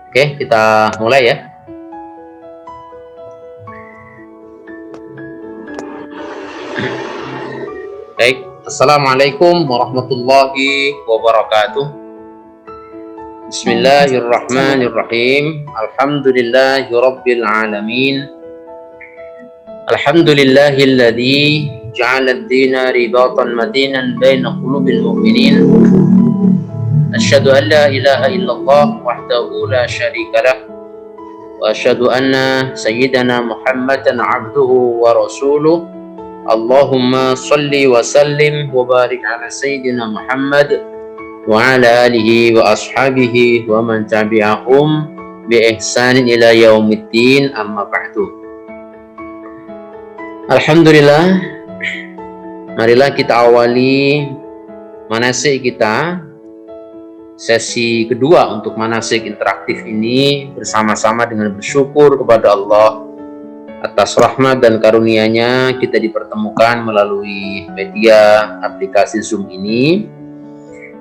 Oke, kita mulai ya. Baik, Assalamualaikum warahmatullahi wabarakatuh. Bismillahirrahmanirrahim. Alhamdulillahi rabbil alamin. Alhamdulillahilladzi ja'ala ad-dina ribatan madinan baina qulubil mu'minin. Asyhadu an la ilaha illallah wahdahu la syarika lah wa asyhadu anna sayyidana Muhammadan abduhu wa rasuluh. Allahumma salli wa sallim wa barik ala sayyidina Muhammad wa ala alihi wa ashabihi wa man tabi'ahum bi ihsanin ila yaumiddin, amma ba'du. Alhamdulillah, marilah kita awali manasik kita, sesi kedua untuk manasik interaktif ini bersama-sama dengan bersyukur kepada Allah atas rahmat dan karunia-Nya kita dipertemukan melalui media aplikasi Zoom ini,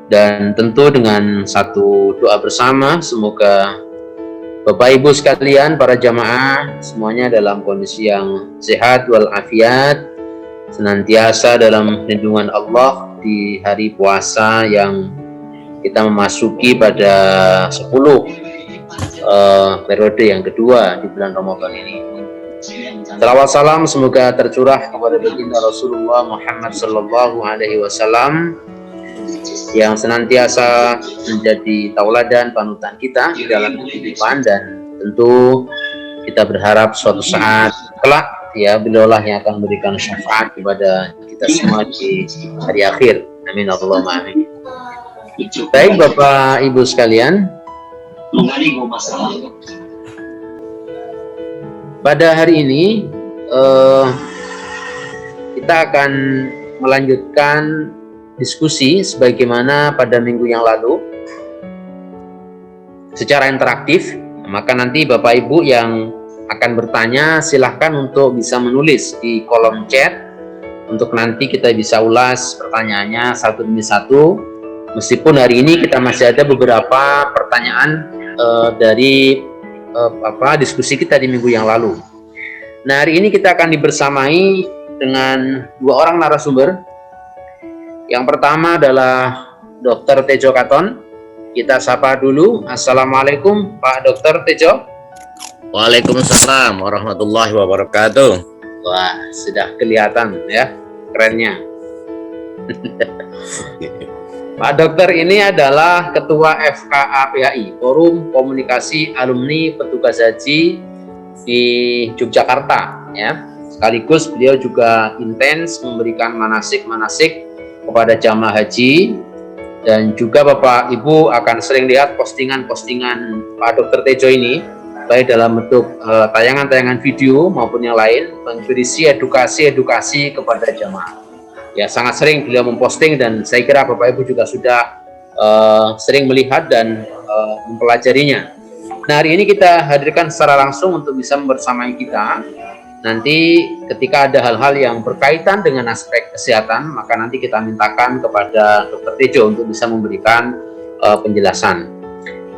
dan tentu dengan satu doa bersama, semoga Bapak Ibu sekalian, para jamaah semuanya dalam kondisi yang sehat walafiat, senantiasa dalam lindungan Allah di hari puasa yang kita memasuki pada 10 periode yang kedua di bulan Ramadan ini. Salawat salam semoga tercurah kepada baginda Rasulullah Muhammad sallallahu alaihi wasallam yang senantiasa menjadi tauladan panutan kita di dalam kehidupan, dan tentu kita berharap suatu saat kelak ya beliaulah yang akan memberikan syafaat kepada kita semua di hari akhir. Amin Allahumma amin. Baik Bapak Ibu sekalian, pada hari ini kita akan melanjutkan diskusi sebagaimana pada minggu yang lalu secara interaktif. Maka nanti Bapak Ibu yang akan bertanya silahkan untuk bisa menulis di kolom chat untuk nanti kita bisa ulas pertanyaannya satu demi satu. Meskipun hari ini kita masih ada beberapa pertanyaan dari diskusi kita di minggu yang lalu. Nah, hari ini kita akan dibersamai dengan dua orang narasumber. Yang pertama adalah Dr. Tejo Katon. Kita sapa dulu. Assalamualaikum Pak Dr. Tejo. Waalaikumsalam warahmatullahi wabarakatuh. Wah, sudah kelihatan ya kerennya. Pak Dokter ini adalah Ketua FKAPHI, Forum Komunikasi Alumni Petugas Haji di Yogyakarta ya. Sekaligus beliau juga intens memberikan manasik-manasik kepada jamaah haji, dan juga Bapak Ibu akan sering lihat postingan-postingan Pak Dokter Tejo ini baik dalam bentuk tayangan-tayangan video maupun yang lain, berisi edukasi kepada jamaah. Ya, sangat sering beliau memposting, dan saya kira Bapak Ibu juga sudah sering melihat dan mempelajarinya. Nah, hari ini kita hadirkan secara langsung untuk bisa membersamai kita. Nanti ketika ada hal-hal yang berkaitan dengan aspek kesehatan, maka nanti kita mintakan kepada Dr. Tejo untuk bisa memberikan penjelasan.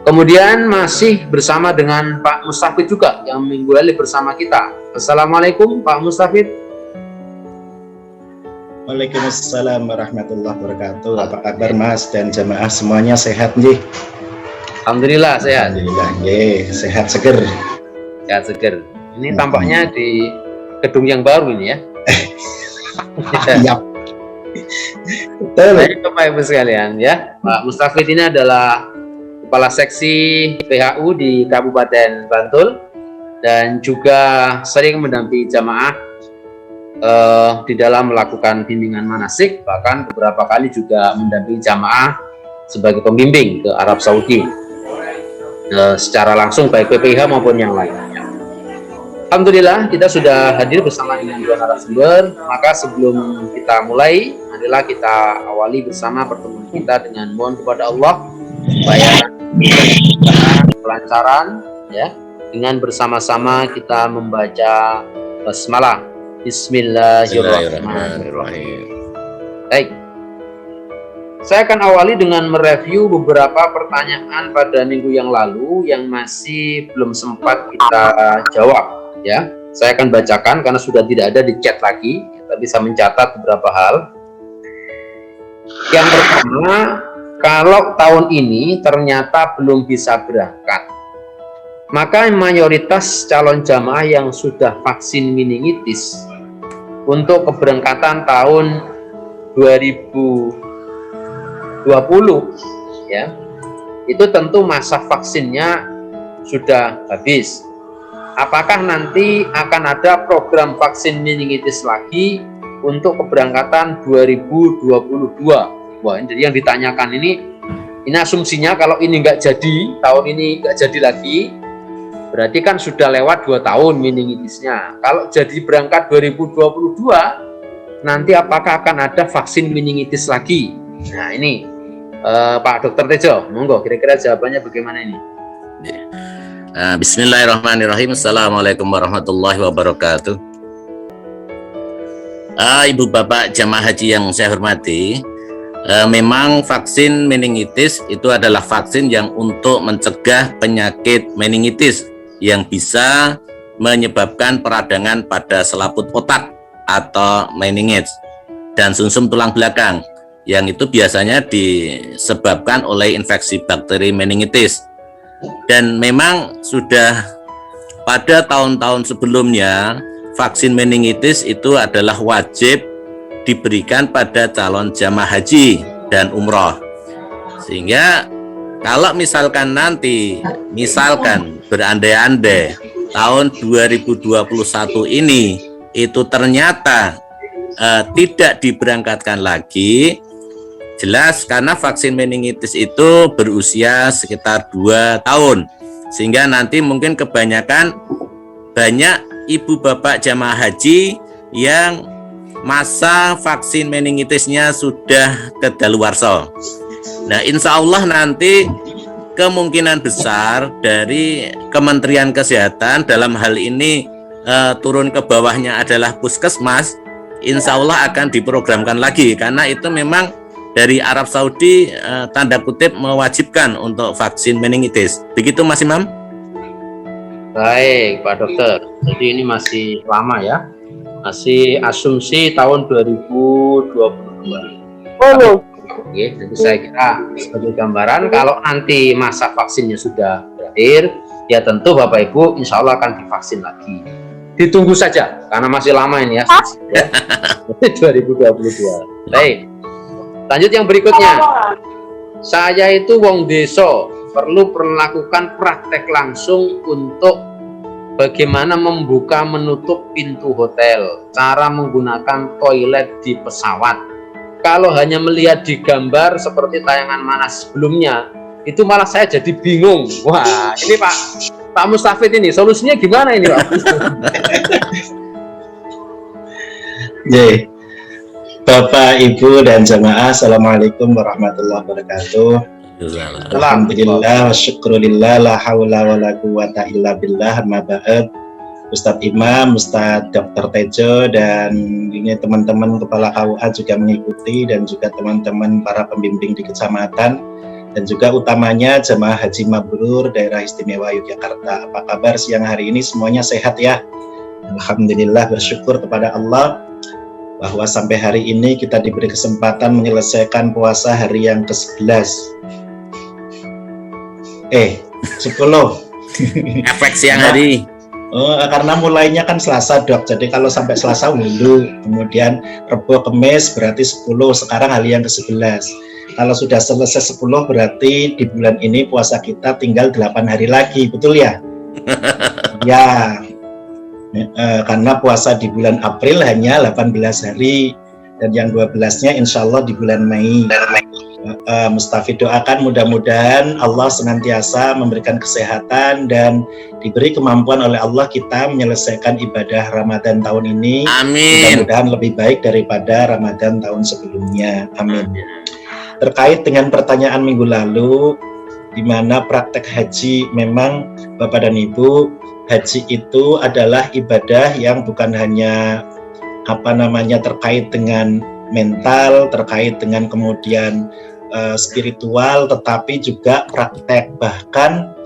Kemudian masih bersama dengan Pak Mustafid juga yang minggu lalu bersama kita. Assalamualaikum Pak Mustafid. Waalaikumsalam warahmatullahi wabarakatuh. Apa kabar Mas dan jamaah semuanya, sehat nih? Alhamdulillah sehat. Alhamdulillah, sehat seger. Sehat seger. Ini tampaknya di gedung yang baru ini ya. Iya. Betul. Baik Bapak Ibu sekalian ya, Pak Mustafid ini adalah Kepala Seksi PHU di Kabupaten Bantul, dan juga sering mendampingi jamaah di dalam melakukan bimbingan manasik, bahkan beberapa kali juga mendampingi jamaah sebagai pembimbing ke Arab Saudi secara langsung baik PPIH maupun yang lainnya. Alhamdulillah kita sudah hadir bersama dengan dua narasumber. Maka sebelum kita mulai, marilah kita awali bersama pertemuan kita dengan mohon kepada Allah supaya kelancaran ya, dengan bersama-sama kita membaca basmalah. Bismillahirrahmanirrahim. Baik. Saya akan awali dengan mereview beberapa pertanyaan pada minggu yang lalu yang masih belum sempat kita jawab ya. Saya akan bacakan karena sudah tidak ada di chat lagi, kita bisa mencatat beberapa hal. Yang pertama, kalau tahun ini ternyata belum bisa berangkat, maka mayoritas calon jamaah yang sudah vaksin meningitis untuk keberangkatan tahun 2020 ya, itu tentu masa vaksinnya sudah habis. Apakah nanti akan ada program vaksin meningitis lagi untuk keberangkatan 2022? Wah, jadi yang ditanyakan ini asumsinya kalau ini nggak jadi, tahun ini nggak jadi lagi, berarti kan sudah lewat 2 tahun meningitisnya. Kalau jadi berangkat 2022, nanti apakah akan ada vaksin meningitis lagi? Nah ini Pak Dr. Tejo, monggo kira-kira jawabannya bagaimana ini? Bismillahirrahmanirrahim. Assalamualaikum warahmatullahi wabarakatuh. Ibu bapak jamaah haji yang saya hormati, memang vaksin meningitis itu adalah vaksin yang untuk mencegah penyakit meningitis yang bisa menyebabkan peradangan pada selaput otak atau meningitis dan sumsum tulang belakang, yang itu biasanya disebabkan oleh infeksi bakteri meningitis. Dan memang sudah pada tahun-tahun sebelumnya vaksin meningitis itu adalah wajib diberikan pada calon jamaah haji dan umroh. Sehingga kalau misalkan nanti berandai-andai tahun 2021 ini itu ternyata tidak diberangkatkan lagi, jelas karena vaksin meningitis itu berusia sekitar 2 tahun, sehingga nanti mungkin banyak ibu bapak jamaah haji yang masa vaksin meningitisnya sudah kedaluarsa. Nah, insya Allah nanti kemungkinan besar dari Kementerian Kesehatan dalam hal ini turun ke bawahnya adalah puskesmas, insya Allah akan diprogramkan lagi, karena itu memang dari Arab Saudi tanda kutip mewajibkan untuk vaksin meningitis. Begitu Mas Imam? Baik Pak Dokter, jadi ini masih lama ya, masih asumsi tahun 2022. Oke, jadi saya kira sebagai gambaran kalau nanti masa vaksinnya sudah berakhir, ya tentu Bapak Ibu insya Allah akan divaksin lagi. Ditunggu saja karena masih lama ini ya, 2022. Baik. Lanjut yang berikutnya. Saya itu wong deso, perlu melakukan praktek langsung untuk bagaimana membuka menutup pintu hotel, cara menggunakan toilet di pesawat. Kalau hanya melihat di gambar seperti tayangan mana sebelumnya, itu malah saya jadi bingung. Wah, ini Pak Mustafid ini solusinya gimana ini Pak? Bapak, Ibu, dan jamaah, Assalamualaikum warahmatullahi wabarakatuh. Alhamdulillah wa syukurillah, la hawla wa la quwata illa billah, amma ba'd. Ustadz Imam, Ustadz Dr. Tejo, dan ini teman-teman Kepala KUA juga mengikuti, dan juga teman-teman para pembimbing di kecamatan, dan juga utamanya jamaah haji mabrur daerah istimewa Yogyakarta. Apa kabar siang hari ini? Semuanya sehat ya? Alhamdulillah, bersyukur kepada Allah bahwa sampai hari ini kita diberi kesempatan menyelesaikan puasa hari yang ke-11. 10. Efek siang hari. Karena mulainya kan Selasa Dok, jadi kalau sampai Selasa wudhu, kemudian Rebo Kemis berarti 10, sekarang hari yang ke-11. Kalau sudah selesai 10 berarti di bulan ini puasa kita tinggal 8 hari lagi, betul ya? Ya. Karena puasa di bulan April hanya 18 hari dan yang 12-nya insya Allah di bulan Mei. Mustafid doakan mudah-mudahan Allah senantiasa memberikan kesehatan dan diberi kemampuan oleh Allah kita menyelesaikan ibadah Ramadan tahun ini. Amin. Mudah-mudahan lebih baik daripada Ramadan tahun sebelumnya. Amin. Terkait dengan pertanyaan minggu lalu, di mana praktek haji, memang Bapak dan Ibu, haji itu adalah ibadah yang bukan hanya terkait dengan mental, terkait dengan kemudian spiritual, tetapi juga praktek. Bahkan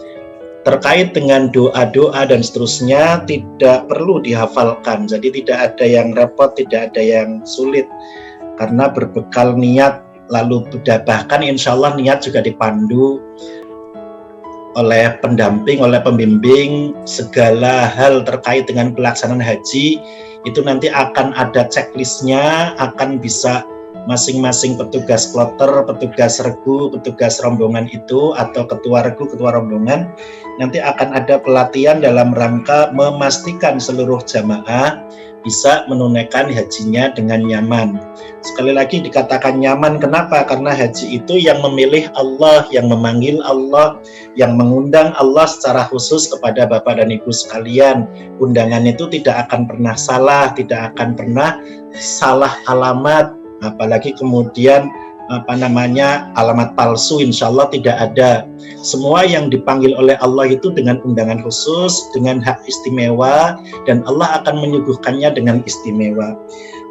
terkait dengan doa-doa dan seterusnya tidak perlu dihafalkan. Jadi tidak ada yang repot, tidak ada yang sulit, karena berbekal niat, lalu bahkan insya Allah niat juga dipandu oleh pendamping, oleh pembimbing. Segala hal terkait dengan pelaksanaan haji itu nanti akan ada checklistnya, akan bisa masing-masing petugas kloter, petugas regu, petugas rombongan itu, atau ketua regu, ketua rombongan, nanti akan ada pelatihan dalam rangka memastikan seluruh jamaah bisa menunaikan hajinya dengan nyaman. Sekali lagi dikatakan nyaman, kenapa? Karena haji itu yang memilih Allah, yang memanggil Allah, yang mengundang Allah secara khusus kepada Bapak dan Ibu sekalian. Undangan itu tidak akan pernah salah, tidak akan pernah salah alamat, apalagi kemudian alamat palsu, insya Allah tidak ada. Semua yang dipanggil oleh Allah itu dengan undangan khusus, dengan hak istimewa, dan Allah akan menyuguhkannya dengan istimewa.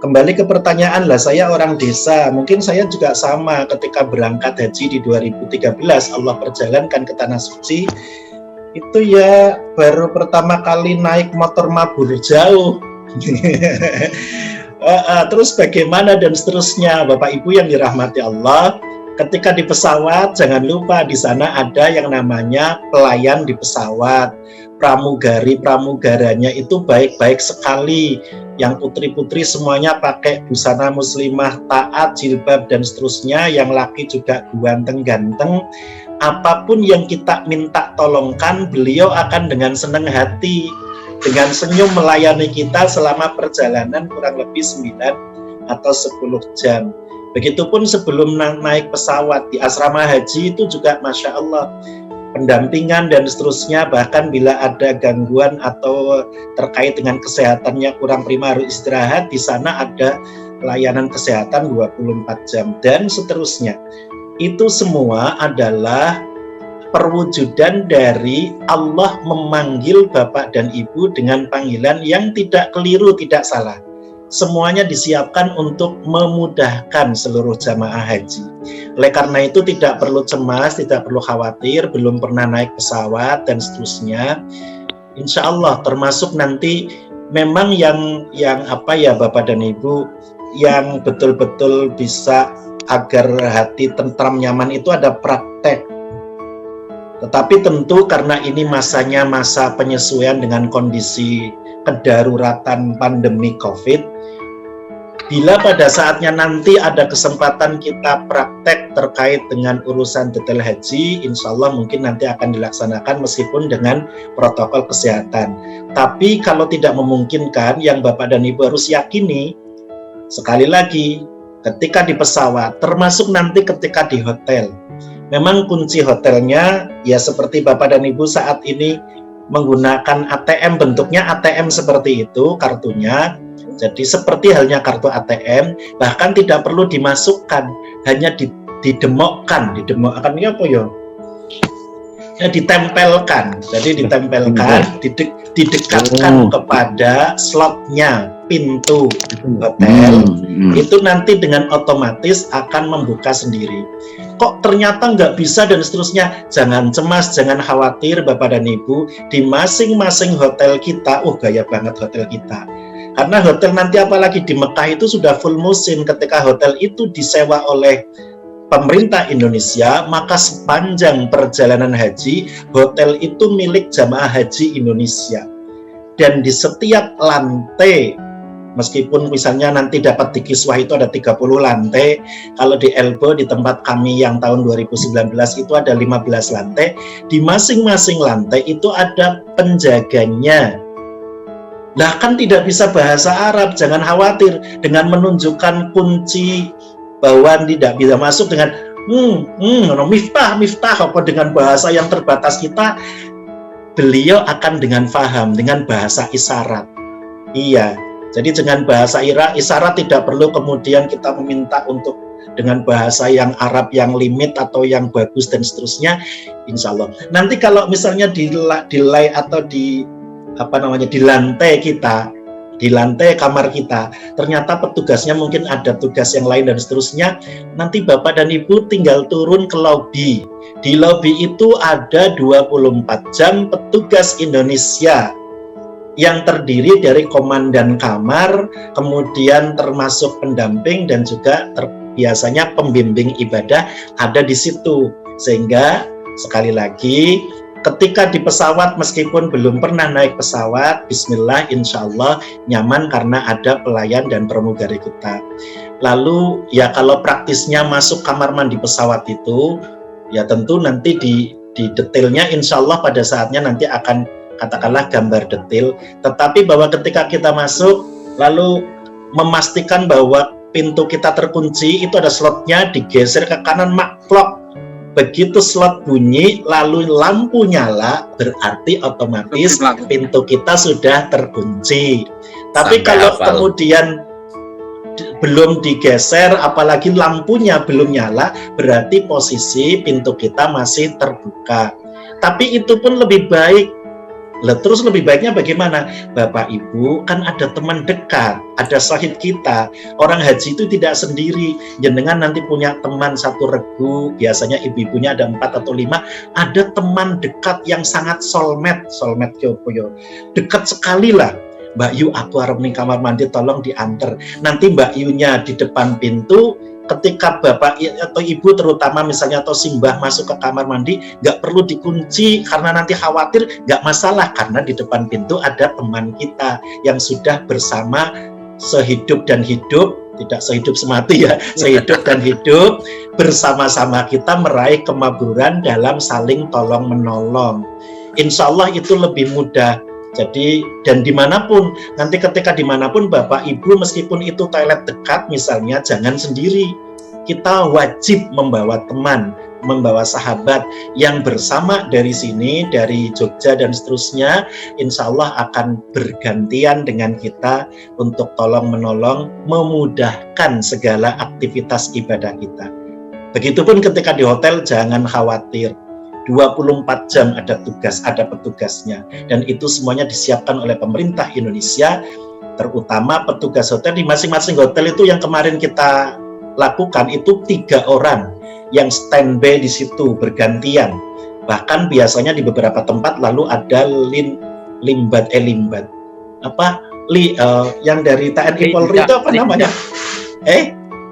Kembali ke pertanyaan, lah saya orang desa, mungkin saya juga sama ketika berangkat haji di 2013, Allah perjalankan ke Tanah Suci, itu ya baru pertama kali naik motor mabur jauh. Terus bagaimana dan seterusnya, Bapak Ibu yang dirahmati Allah. Ketika di pesawat, jangan lupa di sana ada yang namanya pelayan di pesawat, pramugaranya itu baik-baik sekali. Yang putri-putri semuanya pakai busana muslimah, taat, jilbab dan seterusnya. Yang laki juga ganteng-ganteng. Apapun yang kita minta tolongkan, beliau akan dengan senang hati, dengan senyum melayani kita selama perjalanan kurang lebih 9 atau 10 jam. Begitupun sebelum naik pesawat di asrama haji itu juga Masya Allah, pendampingan dan seterusnya. Bahkan bila ada gangguan atau terkait dengan kesehatannya kurang prima harus istirahat, di sana ada layanan kesehatan 24 jam dan seterusnya. Itu semua adalah perwujudan dari Allah memanggil Bapak dan Ibu dengan panggilan yang tidak keliru, tidak salah. Semuanya disiapkan untuk memudahkan seluruh jamaah haji. Oleh karena itu tidak perlu cemas, tidak perlu khawatir, belum pernah naik pesawat dan seterusnya. Insya Allah termasuk nanti memang yang Bapak dan Ibu, yang betul-betul bisa agar hati tentram nyaman itu ada praktek. Tetapi tentu karena ini masanya masa penyesuaian dengan kondisi kedaruratan pandemi COVID, bila pada saatnya nanti ada kesempatan kita praktek terkait dengan urusan detail haji, insya Allah mungkin nanti akan dilaksanakan meskipun dengan protokol kesehatan. Tapi kalau tidak memungkinkan, yang Bapak dan Ibu harus yakini, sekali lagi, ketika di pesawat, termasuk nanti ketika di hotel, memang kunci hotelnya ya seperti Bapak dan Ibu saat ini menggunakan ATM, bentuknya ATM seperti itu kartunya. Jadi seperti halnya kartu ATM, bahkan tidak perlu dimasukkan, hanya didemokkan ini apa ya? Ya ditempelkan. Jadi ditempelkan, didekatkan kepada slotnya pintu hotel. Itu nanti dengan otomatis akan membuka sendiri. Kok ternyata nggak bisa dan seterusnya, jangan cemas, jangan khawatir Bapak dan Ibu. Di masing-masing hotel kita, gaya banget hotel kita. Karena hotel nanti apalagi di Mekah itu sudah full musim. Ketika hotel itu disewa oleh pemerintah Indonesia, maka sepanjang perjalanan haji, hotel itu milik jamaah haji Indonesia. Dan di setiap lantai, meskipun misalnya nanti dapat di Kiswah itu ada 30 lantai, kalau di Elbo di tempat kami yang tahun 2019 itu ada 15 lantai, di masing-masing lantai itu ada penjaganya. Lah kan tidak bisa bahasa Arab, jangan khawatir dengan menunjukkan kunci bahwa tidak bisa masuk dengan miftah apa dengan bahasa yang terbatas kita, beliau akan dengan faham dengan bahasa isyarat. Iya, jadi dengan bahasa isyarat tidak perlu kemudian kita meminta untuk dengan bahasa yang Arab yang limit atau yang bagus dan seterusnya. Insya Allah. Nanti kalau misalnya di lantai kita di lantai kamar kita, ternyata petugasnya mungkin ada tugas yang lain dan seterusnya, nanti Bapak dan Ibu tinggal turun ke lobi. Di lobi itu ada 24 jam petugas Indonesia yang terdiri dari komandan kamar, kemudian termasuk pendamping dan juga biasanya pembimbing ibadah ada di situ. Sehingga sekali lagi, ketika di pesawat meskipun belum pernah naik pesawat, bismillah insya Allah nyaman karena ada pelayan dan pramugari kita. Lalu ya kalau praktisnya masuk kamar mandi pesawat itu, ya tentu nanti di detailnya insya Allah pada saatnya nanti akan katakanlah gambar detail. Tetapi bahwa ketika kita masuk lalu memastikan bahwa pintu kita terkunci, itu ada slotnya, digeser ke kanan maklok. Begitu slot bunyi lalu lampu nyala, berarti otomatis pintu kita sudah terkunci. Tapi Sampai kalau hafal. kemudian belum digeser, apalagi lampunya belum nyala, berarti posisi pintu kita masih terbuka. Tapi itu pun lebih baik. Lah, terus lebih baiknya bagaimana? Bapak Ibu kan ada teman dekat, ada sahib kita. Orang haji itu tidak sendiri. Jenengan nanti punya teman satu regu, biasanya ibu-ibunya ada 4 atau 5, ada teman dekat yang sangat soulmate kyopoyo. Dekat sekali lah. Mbak Yu, aku harap nih kamar mandi, tolong diantar. Nanti Mbak Yunya di depan pintu, ketika Bapak atau Ibu terutama misalnya atau Simbah masuk ke kamar mandi, nggak perlu dikunci karena nanti khawatir, nggak masalah karena di depan pintu ada teman kita yang sudah bersama sehidup dan hidup, tidak sehidup semati ya, sehidup dan hidup bersama-sama kita meraih kemakmuran dalam saling tolong menolong. Insya Allah itu lebih mudah. Jadi dan dimanapun, nanti ketika dimanapun Bapak Ibu meskipun itu toilet dekat misalnya, jangan sendiri. Kita wajib membawa teman, membawa sahabat yang bersama dari sini, dari Jogja dan seterusnya, insya Allah akan bergantian dengan kita untuk tolong menolong, memudahkan segala aktivitas ibadah kita. Begitupun ketika di hotel, jangan khawatir. 24 jam ada tugas, ada petugasnya, dan itu semuanya disiapkan oleh pemerintah Indonesia, terutama petugas hotel di masing-masing hotel itu yang kemarin kita lakukan itu 3 orang yang standby di situ bergantian. Bahkan biasanya di beberapa tempat lalu ada limbat yang dari TNI Polri itu apa namanya?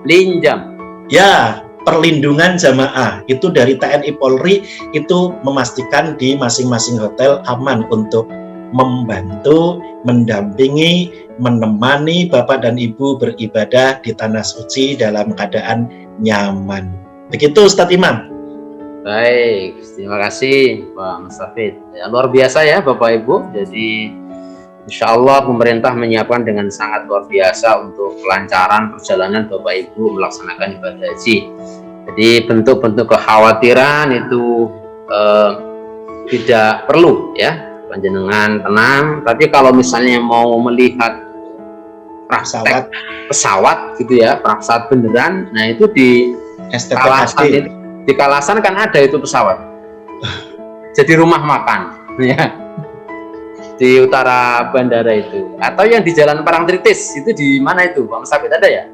Linjam. Ya, perlindungan jamaah itu dari TNI Polri itu memastikan di masing-masing hotel aman untuk membantu, mendampingi, menemani Bapak dan Ibu beribadah di tanah suci dalam keadaan nyaman. Begitu Ustadz Imam. Baik, terima kasih Pak Mustafid. Ya, luar biasa ya Bapak Ibu. Jadi insya Allah pemerintah menyiapkan dengan sangat luar biasa untuk kelancaran perjalanan Bapak Ibu melaksanakan ibadah haji. Jadi bentuk-bentuk kekhawatiran itu tidak perlu ya, panjenengan tenang. Tapi kalau misalnya mau melihat praktek pesawat gitu ya, pesawat beneran, nah itu di Kalasan kan ada itu pesawat. Jadi rumah makan ya. Di utara bandara itu, atau yang di Jalan Parangtritis itu di mana itu Pak Mustafid, ada ya?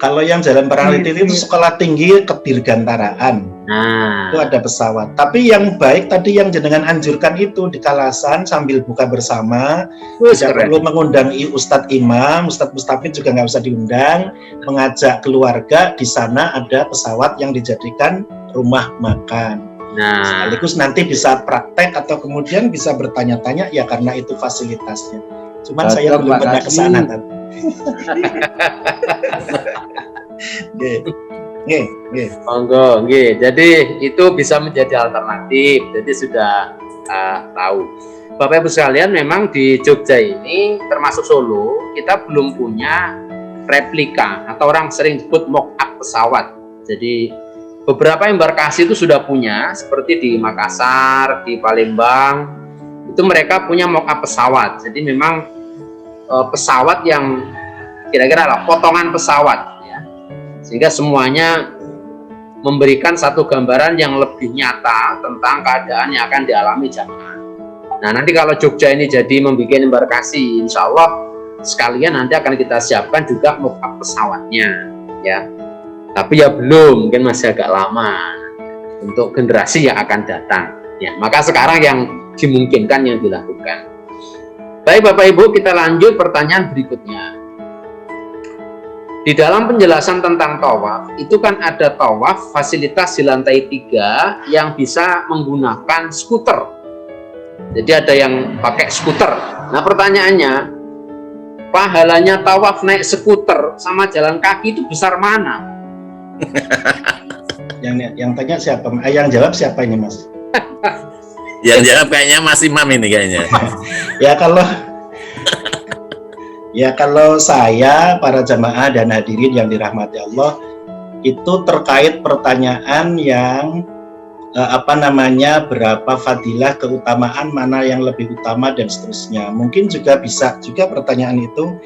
Kalau yang Jalan Parangtritis itu sekolah tinggi kedirgantaraan. Nah, itu ada pesawat. Tapi yang baik tadi yang jenengan anjurkan itu di Kalasan sambil buka bersama. Tidak perlu mengundang Ustadz Imam, Ustadz Mustafid juga nggak usah diundang. Mengajak keluarga, di sana ada pesawat yang dijadikan rumah makan. Nah, sekaligus nanti bisa praktek atau kemudian bisa bertanya-tanya ya karena itu fasilitasnya. Cuman saya belum pernah ke sana kan. Monggo, jadi itu bisa menjadi alternatif. Jadi sudah tahu. Bapak Ibu sekalian, memang di Jogja ini termasuk Solo, kita belum punya replika atau orang sering sebut mock-up pesawat. Jadi beberapa embarkasi itu sudah punya, seperti di Makassar, di Palembang, itu mereka punya mock-up pesawat. Jadi memang pesawat yang kira-kira lah potongan pesawat, ya. Sehingga semuanya memberikan satu gambaran yang lebih nyata tentang keadaan yang akan dialami jamaah. Nah nanti kalau Jogja ini jadi membuat embarkasi, insya Allah sekalian nanti akan kita siapkan juga mock-up pesawatnya ya. Tapi ya belum, mungkin masih agak lama untuk generasi yang akan datang ya. Maka sekarang yang dimungkinkan yang dilakukan. Baik Bapak Ibu, kita lanjut pertanyaan berikutnya. Di dalam penjelasan tentang tawaf, itu kan ada tawaf fasilitas di lantai 3 yang bisa menggunakan skuter. Jadi ada yang pakai skuter. Nah pertanyaannya, pahalanya tawaf naik skuter sama jalan kaki itu besar mana? Yang tanya siapa? Yang jawab siapa ini Mas? Yang jawab kayaknya Mas Imam ini kayaknya. Ya kalau saya, para jamaah dan hadirin yang dirahmati Allah, itu terkait pertanyaan yang berapa fadilah, keutamaan, mana yang lebih utama dan seterusnya. Mungkin juga bisa juga pertanyaan itu,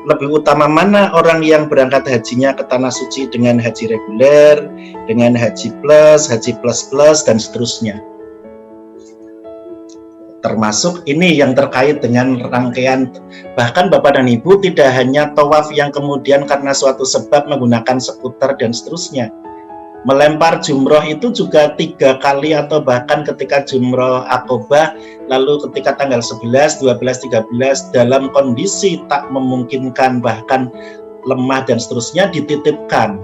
lebih utama mana orang yang berangkat hajinya ke tanah suci dengan haji reguler, dengan haji plus dan seterusnya. Termasuk ini yang terkait dengan rangkaian, bahkan Bapak dan Ibu tidak hanya tawaf yang kemudian karena suatu sebab menggunakan skuter dan seterusnya. Melempar jumroh itu juga 3 kali atau bahkan ketika jumroh Aqobah, lalu ketika tanggal 11, 12, 13 dalam kondisi tak memungkinkan bahkan lemah dan seterusnya dititipkan.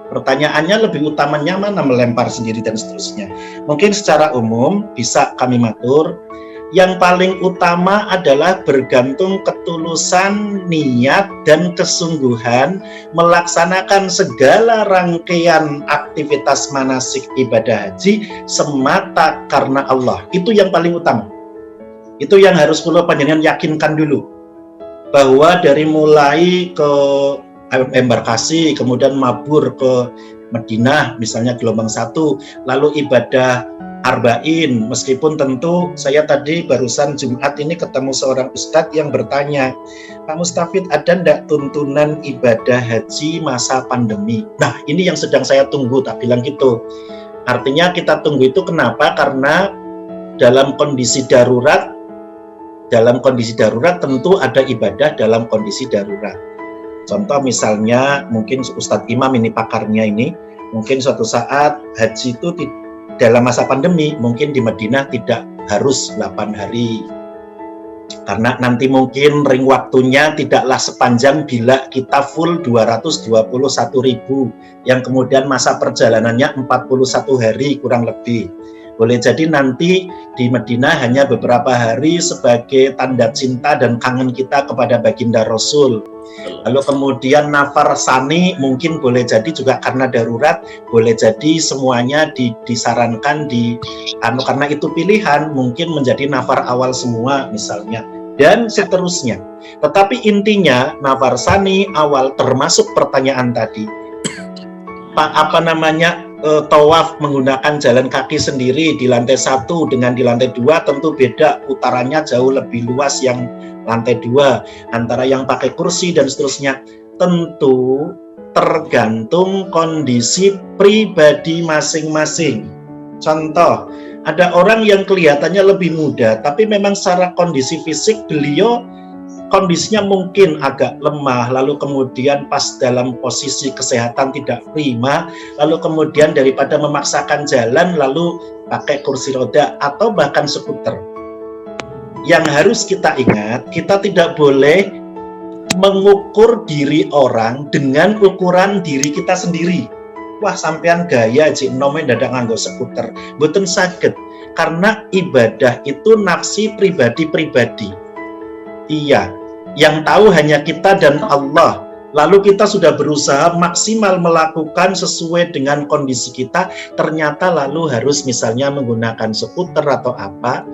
Pertanyaannya lebih utamanya mana melempar sendiri dan seterusnya. Mungkin secara umum bisa kami matur, yang paling utama adalah bergantung ketulusan niat dan kesungguhan melaksanakan segala rangkaian aktivitas manasik ibadah haji semata karena Allah. Itu yang paling utama. Itu yang harus perlu panjenengan yakinkan dulu, bahwa dari mulai ke embarkasi, kemudian mabur ke Madinah, misalnya gelombang 1, lalu ibadah Arba'in, meskipun tentu saya tadi barusan Jumat ini ketemu seorang ustadz yang bertanya, Pak Mustafid, ada ndak tuntunan ibadah haji masa pandemi? Nah ini yang sedang saya tunggu, tak bilang gitu. Artinya kita tunggu itu kenapa? Karena dalam kondisi darurat tentu ada ibadah dalam kondisi darurat. Contoh misalnya, mungkin Ustadz Imam ini pakarnya ini, mungkin suatu saat haji itu dalam masa pandemi, mungkin di Madinah tidak harus 8 hari. Karena nanti mungkin ring waktunya tidaklah sepanjang bila kita full 221.000, yang kemudian masa perjalanannya 41 hari kurang lebih. Boleh jadi nanti di Madinah hanya beberapa hari sebagai tanda cinta dan kangen kita kepada baginda Rasul. Lalu kemudian nafar sani mungkin boleh jadi juga karena darurat, boleh jadi semuanya disarankan karena itu pilihan, mungkin menjadi nafar awal semua misalnya, dan seterusnya. Tetapi intinya nafar sani awal termasuk pertanyaan tadi, tawaf menggunakan jalan kaki sendiri di lantai 1 dengan di lantai 2 tentu beda, putarannya jauh lebih luas yang lantai 2, antara yang pakai kursi dan seterusnya. Tentu tergantung kondisi pribadi masing-masing. Contoh, ada orang yang kelihatannya lebih muda, tapi memang secara kondisi fisik beliau kondisinya mungkin agak lemah, lalu kemudian pas dalam posisi kesehatan tidak prima, lalu kemudian daripada memaksakan jalan lalu pakai kursi roda atau bahkan skuter. Yang harus kita ingat, kita tidak boleh mengukur diri orang dengan ukuran diri kita sendiri. Wah, sampean gaya cik nome dadak nganggo skuter, mboten saged, karena ibadah itu nafsi pribadi-pribadi. Iya, yang tahu hanya kita dan Allah. Lalu kita sudah berusaha maksimal melakukan sesuai dengan kondisi kita, ternyata lalu harus misalnya menggunakan skuter atau apa,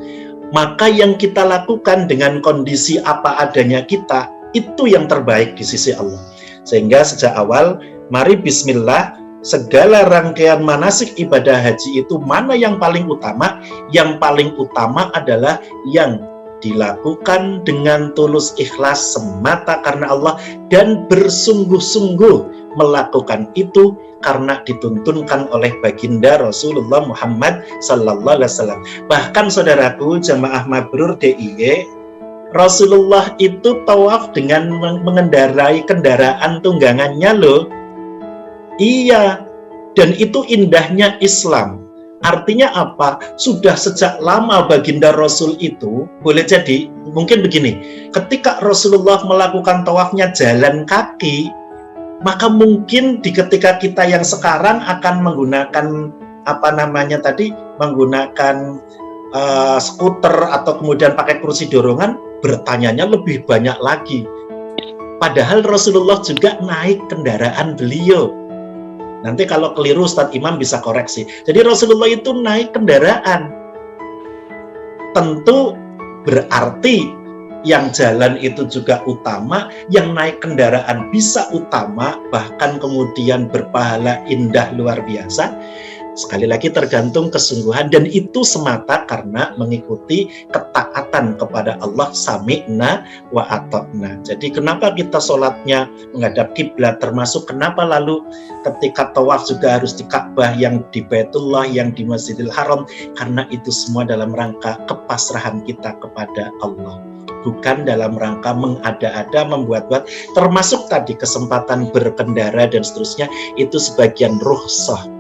maka yang kita lakukan dengan kondisi apa adanya kita, itu yang terbaik di sisi Allah. Sehingga sejak awal, mari bismillah, segala rangkaian manasik ibadah haji itu mana yang paling utama? Yang paling utama adalah yang dilakukan dengan tulus ikhlas semata karena Allah dan bersungguh-sungguh melakukan itu karena dituntunkan oleh baginda Rasulullah Muhammad sallallahu alaihi wasallam. Bahkan saudaraku jamaah mabrur DIY, Rasulullah itu tawaf dengan mengendarai kendaraan tunggangannya loh. Iya, dan itu indahnya Islam. Artinya apa? Sudah sejak lama baginda Rasul itu, boleh jadi, mungkin begini, ketika Rasulullah melakukan tawafnya jalan kaki, maka mungkin di ketika kita yang sekarang akan menggunakan menggunakan skuter atau kemudian pakai kursi dorongan, bertanyanya lebih banyak lagi. Padahal Rasulullah juga naik kendaraan beliau. Nanti kalau keliru Ustadz Imam bisa koreksi. Jadi Rasulullah itu naik kendaraan. Tentu berarti yang jalan itu juga utama, yang naik kendaraan bisa utama, bahkan kemudian berpahala indah luar biasa. Sekali lagi tergantung kesungguhan, dan itu semata karena mengikuti ketaatan kepada Allah, sami'na wa ata'na. Jadi kenapa kita sholatnya menghadap kiblat, termasuk kenapa lalu ketika tawaf juga harus di Ka'bah, yang di Baitullah, yang di Masjidil Haram, karena itu semua dalam rangka kepasrahan kita kepada Allah, bukan dalam rangka mengada-ada, membuat-buat. Termasuk tadi kesempatan berkendara dan seterusnya, itu sebagian rukhsah.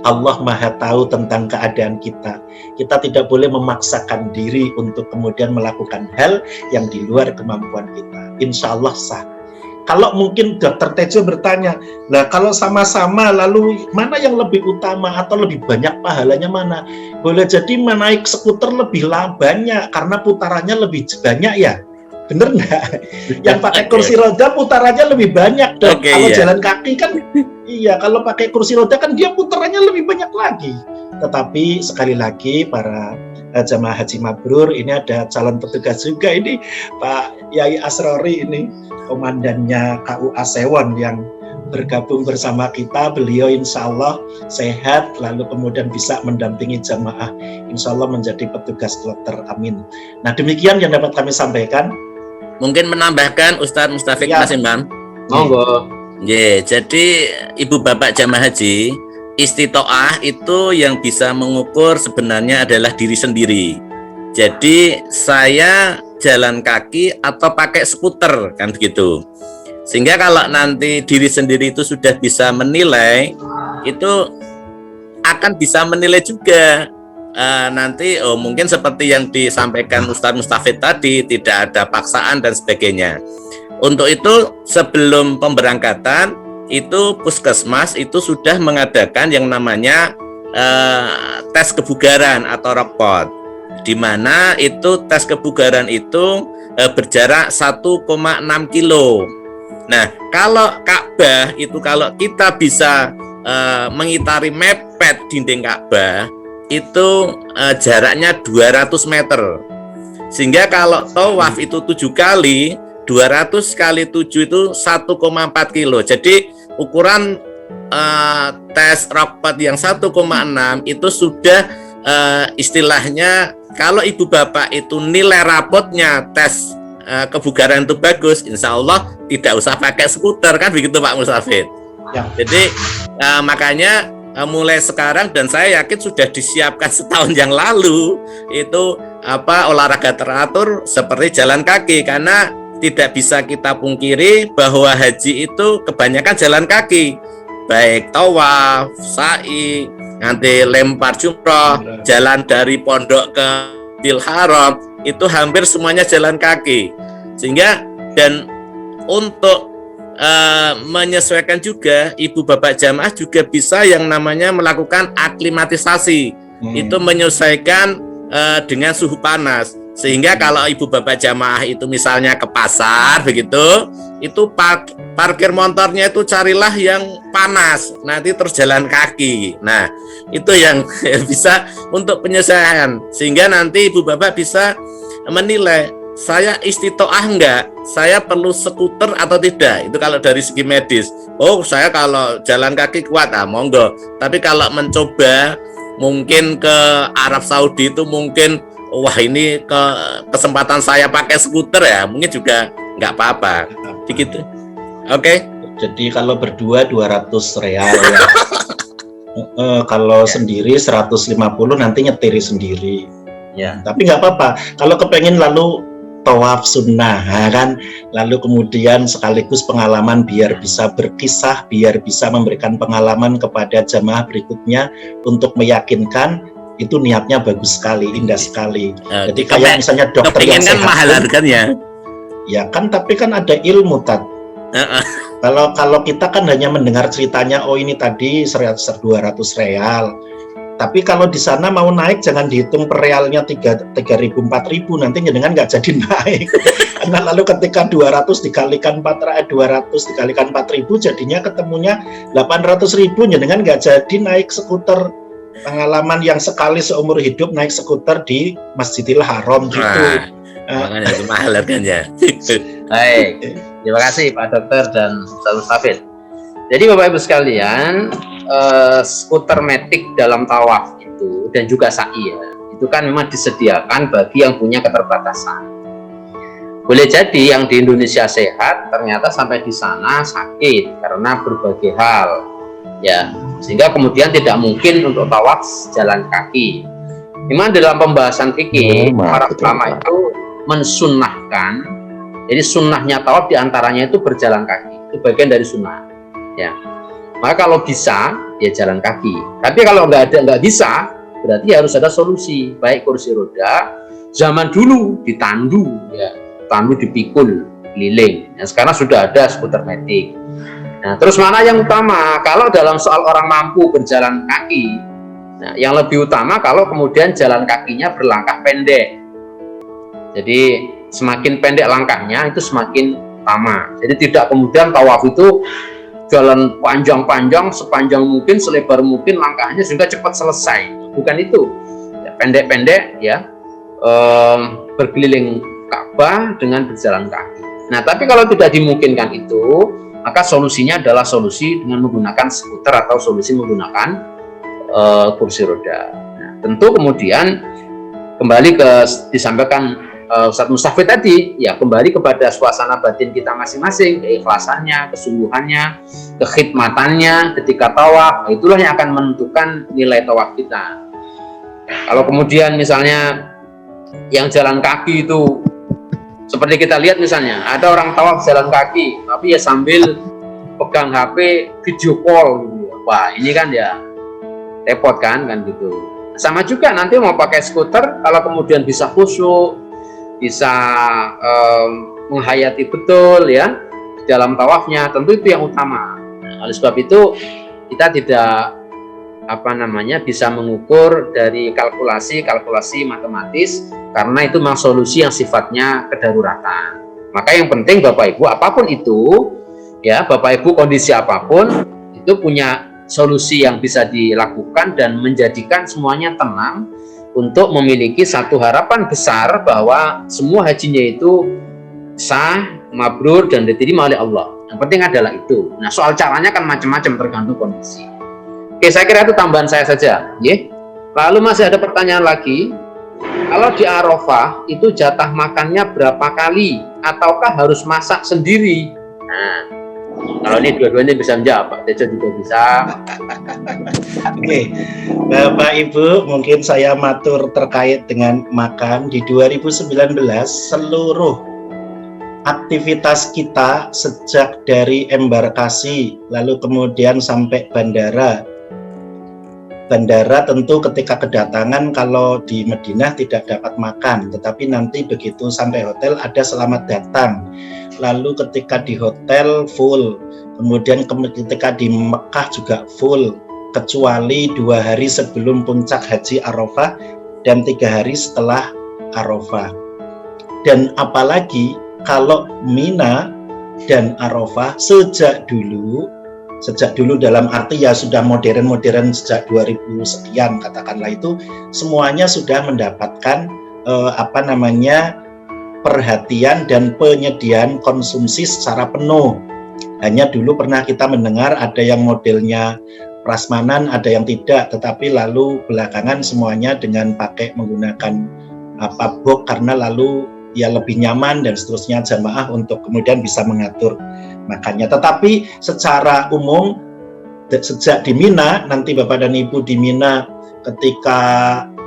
Allah Maha tahu tentang keadaan kita. Kita tidak boleh memaksakan diri untuk kemudian melakukan hal yang di luar kemampuan kita. Insya Allah sah. Kalau mungkin Dr. Tejo bertanya, nah kalau sama-sama lalu mana yang lebih utama atau lebih banyak pahalanya mana? Boleh jadi menaik skuter lebih banyak karena putarannya lebih banyak ya. Bener nggak? Yang pakai kursi roda putarannya lebih banyak. Dan kalau jalan kaki kan, iya, kalau pakai kursi roda kan dia putarannya lebih banyak lagi. Tetapi sekali lagi para jamaah haji mabrur, ini ada calon petugas juga ini, Pak Yai Asrori ini, komandannya KUA Sewon yang bergabung bersama kita. Beliau insya Allah sehat, lalu kemudian bisa mendampingi jamaah, insya Allah menjadi petugas kloter, amin. Nah demikian yang dapat kami sampaikan. Mungkin menambahkan Ustadz Mustafik Mas Imam. Monggo. Jadi ibu bapak jamaah haji, istitoah itu yang bisa mengukur sebenarnya adalah diri sendiri. Jadi saya jalan kaki atau pakai skuter, kan begitu. Sehingga kalau nanti diri sendiri itu sudah bisa menilai, itu akan bisa menilai juga. Nanti mungkin seperti yang disampaikan Ustadz Mustafid tadi, tidak ada paksaan dan sebagainya. Untuk itu sebelum pemberangkatan itu puskesmas itu sudah mengadakan yang namanya tes kebugaran atau rapot, di mana itu tes kebugaran itu berjarak 1,6 kilo. Nah kalau Ka'bah itu kalau kita bisa mengitari mepet dinding Ka'bah itu jaraknya 200 meter. Sehingga kalau tawaf itu 7 kali, 200 kali 7 itu 1,4 kilo. Jadi ukuran tes rapot yang 1,6 itu sudah istilahnya kalau ibu bapak itu nilai rapotnya tes kebugaran itu bagus, insya Allah tidak usah pakai skuter, kan begitu Pak Musafid ya. Jadi makanya mulai sekarang, dan saya yakin sudah disiapkan setahun yang lalu, itu olahraga teratur seperti jalan kaki, karena tidak bisa kita pungkiri bahwa haji itu kebanyakan jalan kaki, baik tawaf, sa'i, nanti lempar jumroh, jalan dari pondok ke Masjidil Haram, itu hampir semuanya jalan kaki. Sehingga dan untuk menyesuaikan juga, ibu bapak jamaah juga bisa yang namanya melakukan aklimatisasi, itu menyesuaikan dengan suhu panas. Sehingga kalau ibu bapak jamaah itu misalnya ke pasar begitu, itu parkir motornya itu carilah yang panas, nanti terus jalan kaki. Nah itu yang bisa untuk penyesuaian, sehingga nanti ibu bapak bisa menilai, saya istitoah enggak, saya perlu skuter atau tidak. Itu kalau dari segi medis. Oh saya kalau jalan kaki kuat, monggo. Tapi kalau mencoba mungkin ke Arab Saudi itu mungkin, wah ini kesempatan saya pakai skuter ya, mungkin juga nggak apa-apa. Begitu. Oke. Jadi kalau berdua 200 real ya. Kalau sendiri 150, nanti nyetiri sendiri. Ya. Tapi nggak apa-apa. Kalau kepengen lalu tawaf sunnah, kan? Lalu kemudian sekaligus pengalaman biar bisa berkisah, biar bisa memberikan pengalaman kepada jamaah berikutnya untuk meyakinkan. Itu niatnya bagus sekali, indah sekali. Jadi kayak misalnya dokter yang kan sehat mahal harganya. Ya kan, tapi kan ada ilmu, Tat. Kalau kita kan hanya mendengar ceritanya, oh ini tadi 200 real. Tapi kalau di sana mau naik jangan dihitung per realnya 3.000 4.000, nanti jenengan nggak jadi naik. Karena lalu ketika 200 dikalikan 4.000 jadinya ketemunya 800.000, jenengan nggak jadi naik skuter. Pengalaman yang sekali seumur hidup naik skuter di Masjidil Haram gitu. Makanya itu mahal harganya. Baik, terima kasih Pak Dokter dan Ustaz Mustafid. Jadi Bapak Ibu sekalian, skuter metik dalam tawaf itu dan juga sa'i ya, itu kan memang disediakan bagi yang punya keterbatasan. Boleh jadi yang di Indonesia sehat ternyata sampai di sana sakit karena berbagai hal ya, sehingga kemudian tidak mungkin untuk tawaf jalan kaki. Memang dalam pembahasan fikih para ulama itu mensunnahkan, jadi sunnahnya tawaf diantaranya itu berjalan kaki, itu bagian dari sunnah ya. Maka kalau bisa ya jalan kaki, tapi kalau nggak bisa berarti harus ada solusi, baik kursi roda, zaman dulu ditandu ya, tandu dipikul keliling ya, sekarang sudah ada skuter metik. Nah, terus mana yang utama? Kalau dalam soal orang mampu berjalan kaki, nah, yang lebih utama kalau kemudian jalan kakinya berlangkah pendek. Jadi semakin pendek langkahnya itu semakin utama. Jadi tidak kemudian tawaf itu jalan panjang-panjang, sepanjang mungkin, selebar mungkin langkahnya sehingga cepat selesai. Bukan itu. Ya, pendek-pendek ya, berkeliling Ka'bah dengan berjalan kaki. Nah, tapi kalau tidak dimungkinkan itu, maka solusinya adalah solusi dengan menggunakan skuter atau solusi menggunakan kursi roda. Nah, tentu kemudian kembali ke disampaikan Ustaz Mustafid tadi, ya kembali kepada suasana batin kita masing-masing, keikhlasannya, kesungguhannya, kekhidmatannya ketika tawaf, itulah yang akan menentukan nilai tawaf kita. Kalau kemudian misalnya yang jalan kaki itu seperti kita lihat misalnya, ada orang tawaf jalan kaki, tapi ya sambil pegang HP video call gitu. Wah, ini kan ya repot kan gitu. Sama juga nanti mau pakai skuter, kalau kemudian bisa khusyuk, bisa menghayati betul ya dalam tawafnya, tentu itu yang utama. Nah, oleh sebab itu kita tidak bisa mengukur dari kalkulasi matematis, karena itu memang solusi yang sifatnya kedaruratan. Maka yang penting Bapak Ibu apapun itu ya, Bapak Ibu kondisi apapun itu punya solusi yang bisa dilakukan dan menjadikan semuanya tenang untuk memiliki satu harapan besar bahwa semua hajinya itu sah, mabrur, dan diterima oleh Allah. Yang penting adalah itu. Nah, soal caranya kan macam-macam tergantung kondisi. Oke, saya kira itu tambahan saya saja. Lalu masih ada pertanyaan lagi. Kalau di Arafah itu jatah makannya berapa kali? Ataukah harus masak sendiri? Nah, kalau ini dua-duanya bisa menjawab, Pak Tejo juga bisa. Oke, Bapak Ibu, mungkin saya matur terkait dengan makan. Di 2019 seluruh aktivitas kita sejak dari embarkasi lalu kemudian sampai bandara tentu ketika kedatangan kalau di Madinah tidak dapat makan, tetapi nanti begitu sampai hotel ada selamat datang. Lalu ketika di hotel full, kemudian ketika di Mekah juga full, kecuali 2 hari sebelum puncak haji Arafah dan 3 hari setelah Arafah. Dan apalagi kalau Mina dan Arafah sejak dulu dalam arti ya sudah modern sejak 2000 sekian katakanlah, itu semuanya sudah mendapatkan perhatian dan penyediaan konsumsi secara penuh. Hanya dulu pernah kita mendengar ada yang modelnya prasmanan, ada yang tidak, tetapi lalu belakangan semuanya dengan menggunakan box karena lalu ya lebih nyaman dan seterusnya jamaah untuk kemudian bisa mengatur makannya. Tetapi secara umum sejak di Mina, nanti Bapak dan Ibu di Mina ketika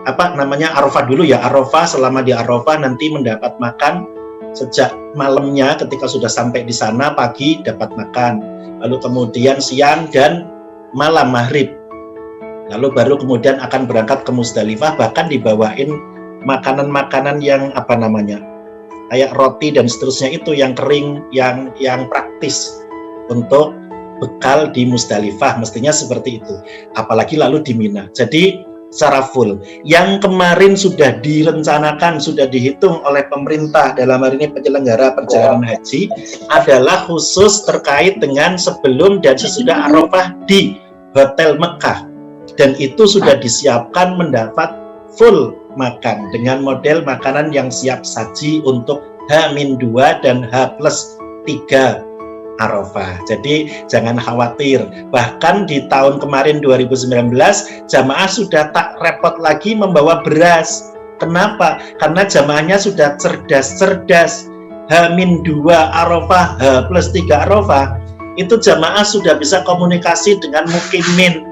Arafah dulu ya, Arafah, selama di Arafah nanti mendapat makan sejak malamnya ketika sudah sampai di sana, pagi dapat makan, lalu kemudian siang dan malam maghrib, lalu baru kemudian akan berangkat ke Musdalifah, bahkan dibawain makanan-makanan yang apa namanya, kayak roti dan seterusnya, itu yang kering, yang praktis untuk bekal di Musdalifah, mestinya seperti itu. Apalagi lalu di Mina. Jadi secara full. Yang kemarin sudah direncanakan, sudah dihitung oleh pemerintah, dalam hal ini penyelenggara perjalanan haji, adalah khusus terkait dengan sebelum dan sesudah Arafah di Hotel Mekah. Dan itu sudah disiapkan mendapat full makan dengan model makanan yang siap saji untuk H-2 dan H+3 Arafah. Jadi jangan khawatir. Bahkan di tahun kemarin 2019 jamaah sudah tak repot lagi membawa beras. Kenapa? Karena jamaahnya sudah cerdas-cerdas. H-2 Arafah, H+3 Arafah, itu jamaah sudah bisa komunikasi dengan mukimin,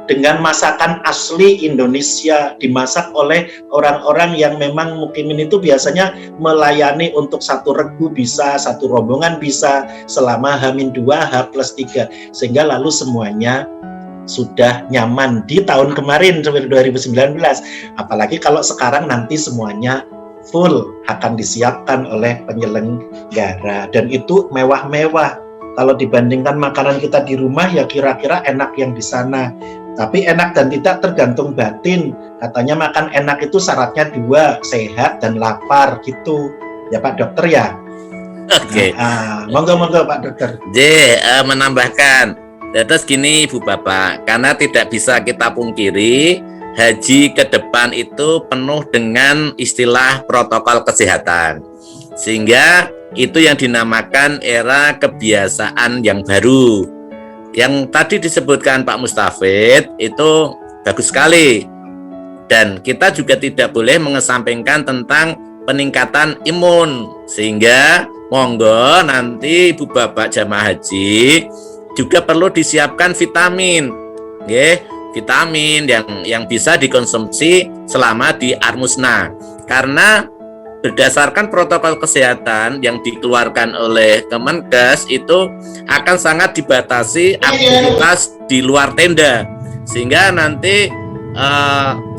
dengan masakan asli Indonesia, dimasak oleh orang-orang yang memang mukimin itu biasanya melayani untuk satu regu bisa, satu rombongan bisa, selama H-2, H+3, sehingga lalu semuanya sudah nyaman di tahun kemarin 2019. Apalagi kalau sekarang nanti semuanya full akan disiapkan oleh penyelenggara, dan itu mewah-mewah. Kalau dibandingkan makanan kita di rumah, ya kira-kira enak yang di sana. Tapi enak dan tidak tergantung batin. Katanya makan enak itu syaratnya 2, sehat dan lapar gitu. Ya Pak Dokter ya. Oke. Monggo Pak Dokter. Menambahkan. Terus gini Ibu Bapak, karena tidak bisa kita pungkiri, haji ke depan itu penuh dengan istilah protokol kesehatan. Sehingga itu yang dinamakan era kebiasaan yang baru. Yang tadi disebutkan Pak Mustafid itu bagus sekali, dan kita juga tidak boleh mengesampingkan tentang peningkatan imun, sehingga monggo nanti Ibu Bapak jamaah haji juga perlu disiapkan vitamin, vitamin yang bisa dikonsumsi selama di Armusna, karena berdasarkan protokol kesehatan yang dikeluarkan oleh Kemenkes itu akan sangat dibatasi aktivitas di luar tenda, sehingga nanti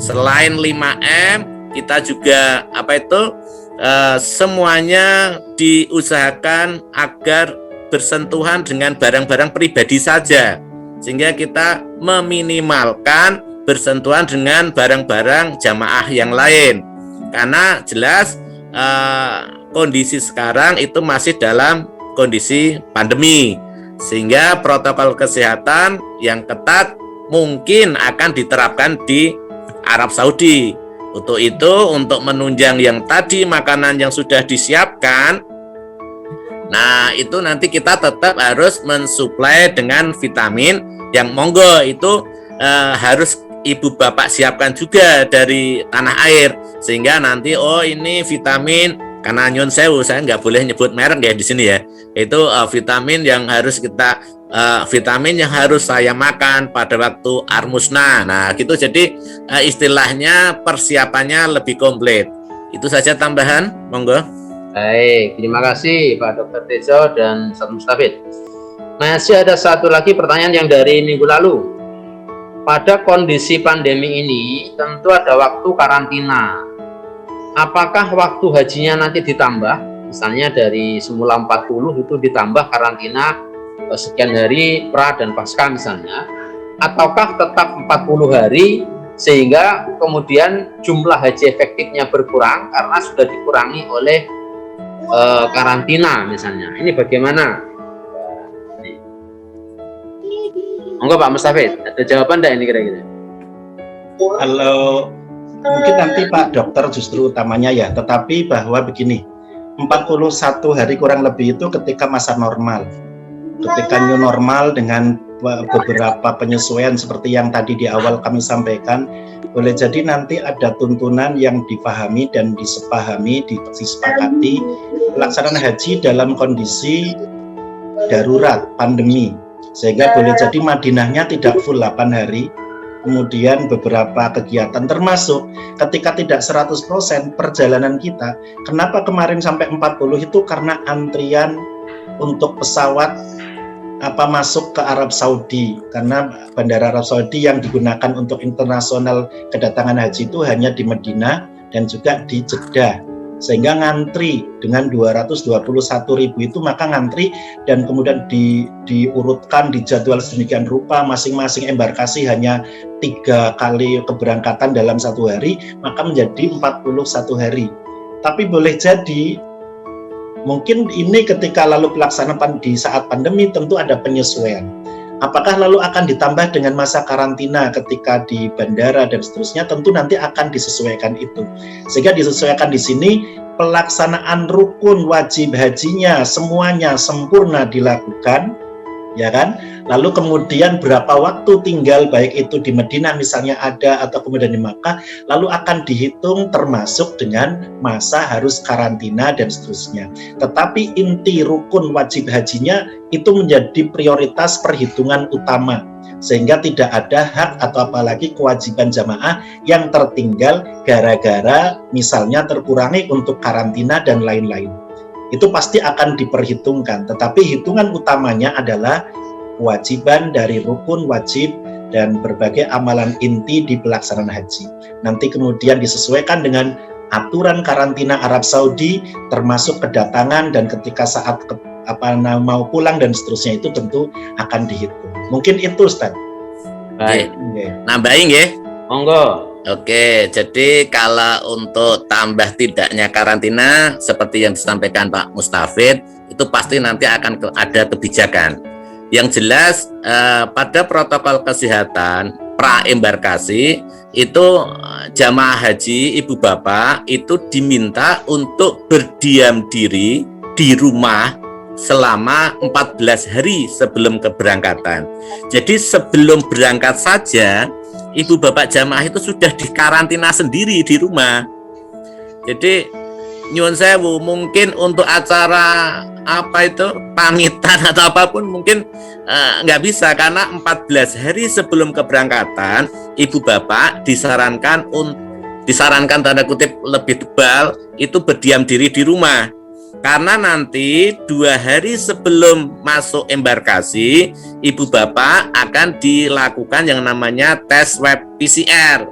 selain 5M kita juga semuanya diusahakan agar bersentuhan dengan barang-barang pribadi saja, sehingga kita meminimalkan bersentuhan dengan barang-barang jamaah yang lain, karena jelas kondisi sekarang itu masih dalam kondisi pandemi, sehingga protokol kesehatan yang ketat mungkin akan diterapkan di Arab Saudi. Untuk itu, untuk menunjang yang tadi makanan yang sudah disiapkan, nah itu nanti kita tetap harus mensuplai dengan vitamin yang monggo itu harus Ibu Bapak siapkan juga dari tanah air, sehingga nanti ini vitamin, karena nyun sewu saya nggak boleh nyebut merek ya di sini ya, itu vitamin yang harus kita vitamin yang harus saya makan pada waktu Armusna. Nah gitu, jadi istilahnya persiapannya lebih komplit. Itu saja tambahan, monggo. Baik, terima kasih Pak Dr. Tejo dan Ustaz Mustafid. Masih ada satu lagi pertanyaan yang dari minggu lalu. Pada kondisi pandemi ini tentu ada waktu karantina. Apakah waktu hajinya nanti ditambah? Misalnya dari semula 40 itu ditambah karantina sekian hari pra dan pasca misalnya, ataukah tetap 40 hari sehingga kemudian jumlah haji efektifnya berkurang karena sudah dikurangi oleh karantina misalnya. Ini bagaimana? Enggak Pak Mustafid, ada jawaban enggak ini kira-kira? Kalau mungkin nanti Pak Dokter justru utamanya ya, tetapi bahwa begini, 41 hari kurang lebih itu ketika masa normal, ketika new normal dengan beberapa penyesuaian seperti yang tadi di awal kami sampaikan, boleh jadi nanti ada tuntunan yang dipahami dan disepahami, disepakati pelaksanaan haji dalam kondisi darurat pandemi, sehingga boleh jadi Madinahnya tidak full 8 hari, kemudian beberapa kegiatan termasuk ketika tidak 100% perjalanan kita. Kenapa kemarin sampai 40 itu karena antrian untuk pesawat masuk ke Arab Saudi, karena bandara Arab Saudi yang digunakan untuk internasional kedatangan haji itu hanya di Madinah dan juga di Jeddah, sehingga ngantri dengan 221.000 itu, maka ngantri dan kemudian diurutkan, dijadwal sedemikian rupa, masing-masing embarkasi hanya 3 kali keberangkatan dalam 1 hari, maka menjadi 41 hari. Tapi boleh jadi mungkin ini ketika lalu pelaksanaan di saat pandemi tentu ada penyesuaian. Apakah lalu akan ditambah dengan masa karantina ketika di bandara dan seterusnya, tentu nanti akan disesuaikan itu. Sehingga disesuaikan di sini pelaksanaan rukun wajib hajinya semuanya sempurna dilakukan, ya kan? Lalu kemudian berapa waktu tinggal, baik itu di Madinah misalnya ada atau kemudian di Makkah, lalu akan dihitung termasuk dengan masa harus karantina dan seterusnya. Tetapi inti rukun wajib hajinya itu menjadi prioritas perhitungan utama, sehingga tidak ada hak atau apalagi kewajiban jamaah yang tertinggal gara-gara misalnya terkurangi untuk karantina dan lain-lain. Itu pasti akan diperhitungkan, tetapi hitungan utamanya adalah kewajiban dari rukun wajib dan berbagai amalan inti di pelaksanaan haji. Nanti kemudian disesuaikan dengan aturan karantina Arab Saudi, termasuk kedatangan dan ketika saat mau pulang dan seterusnya, itu tentu akan dihitung. Mungkin itu, Ustaz. Baik. Nambahin ya? Monggo. Oke, jadi kalau untuk tambah tidaknya karantina seperti yang disampaikan Pak Mustafid, itu pasti nanti akan ada kebijakan. Yang jelas pada protokol kesehatan pra-embarkasi itu jamaah haji ibu bapak itu diminta untuk berdiam diri di rumah selama 14 hari sebelum keberangkatan. Jadi sebelum berangkat saja ibu bapak jamaah itu sudah dikarantina sendiri di rumah. Jadi nyuwun sewu, mungkin untuk acara pamitan atau apapun mungkin nggak bisa, karena 14 hari sebelum keberangkatan ibu bapak disarankan tanda kutip lebih tebal itu berdiam diri di rumah, karena nanti 2 hari sebelum masuk embarkasi ibu bapak akan dilakukan yang namanya tes swab PCR.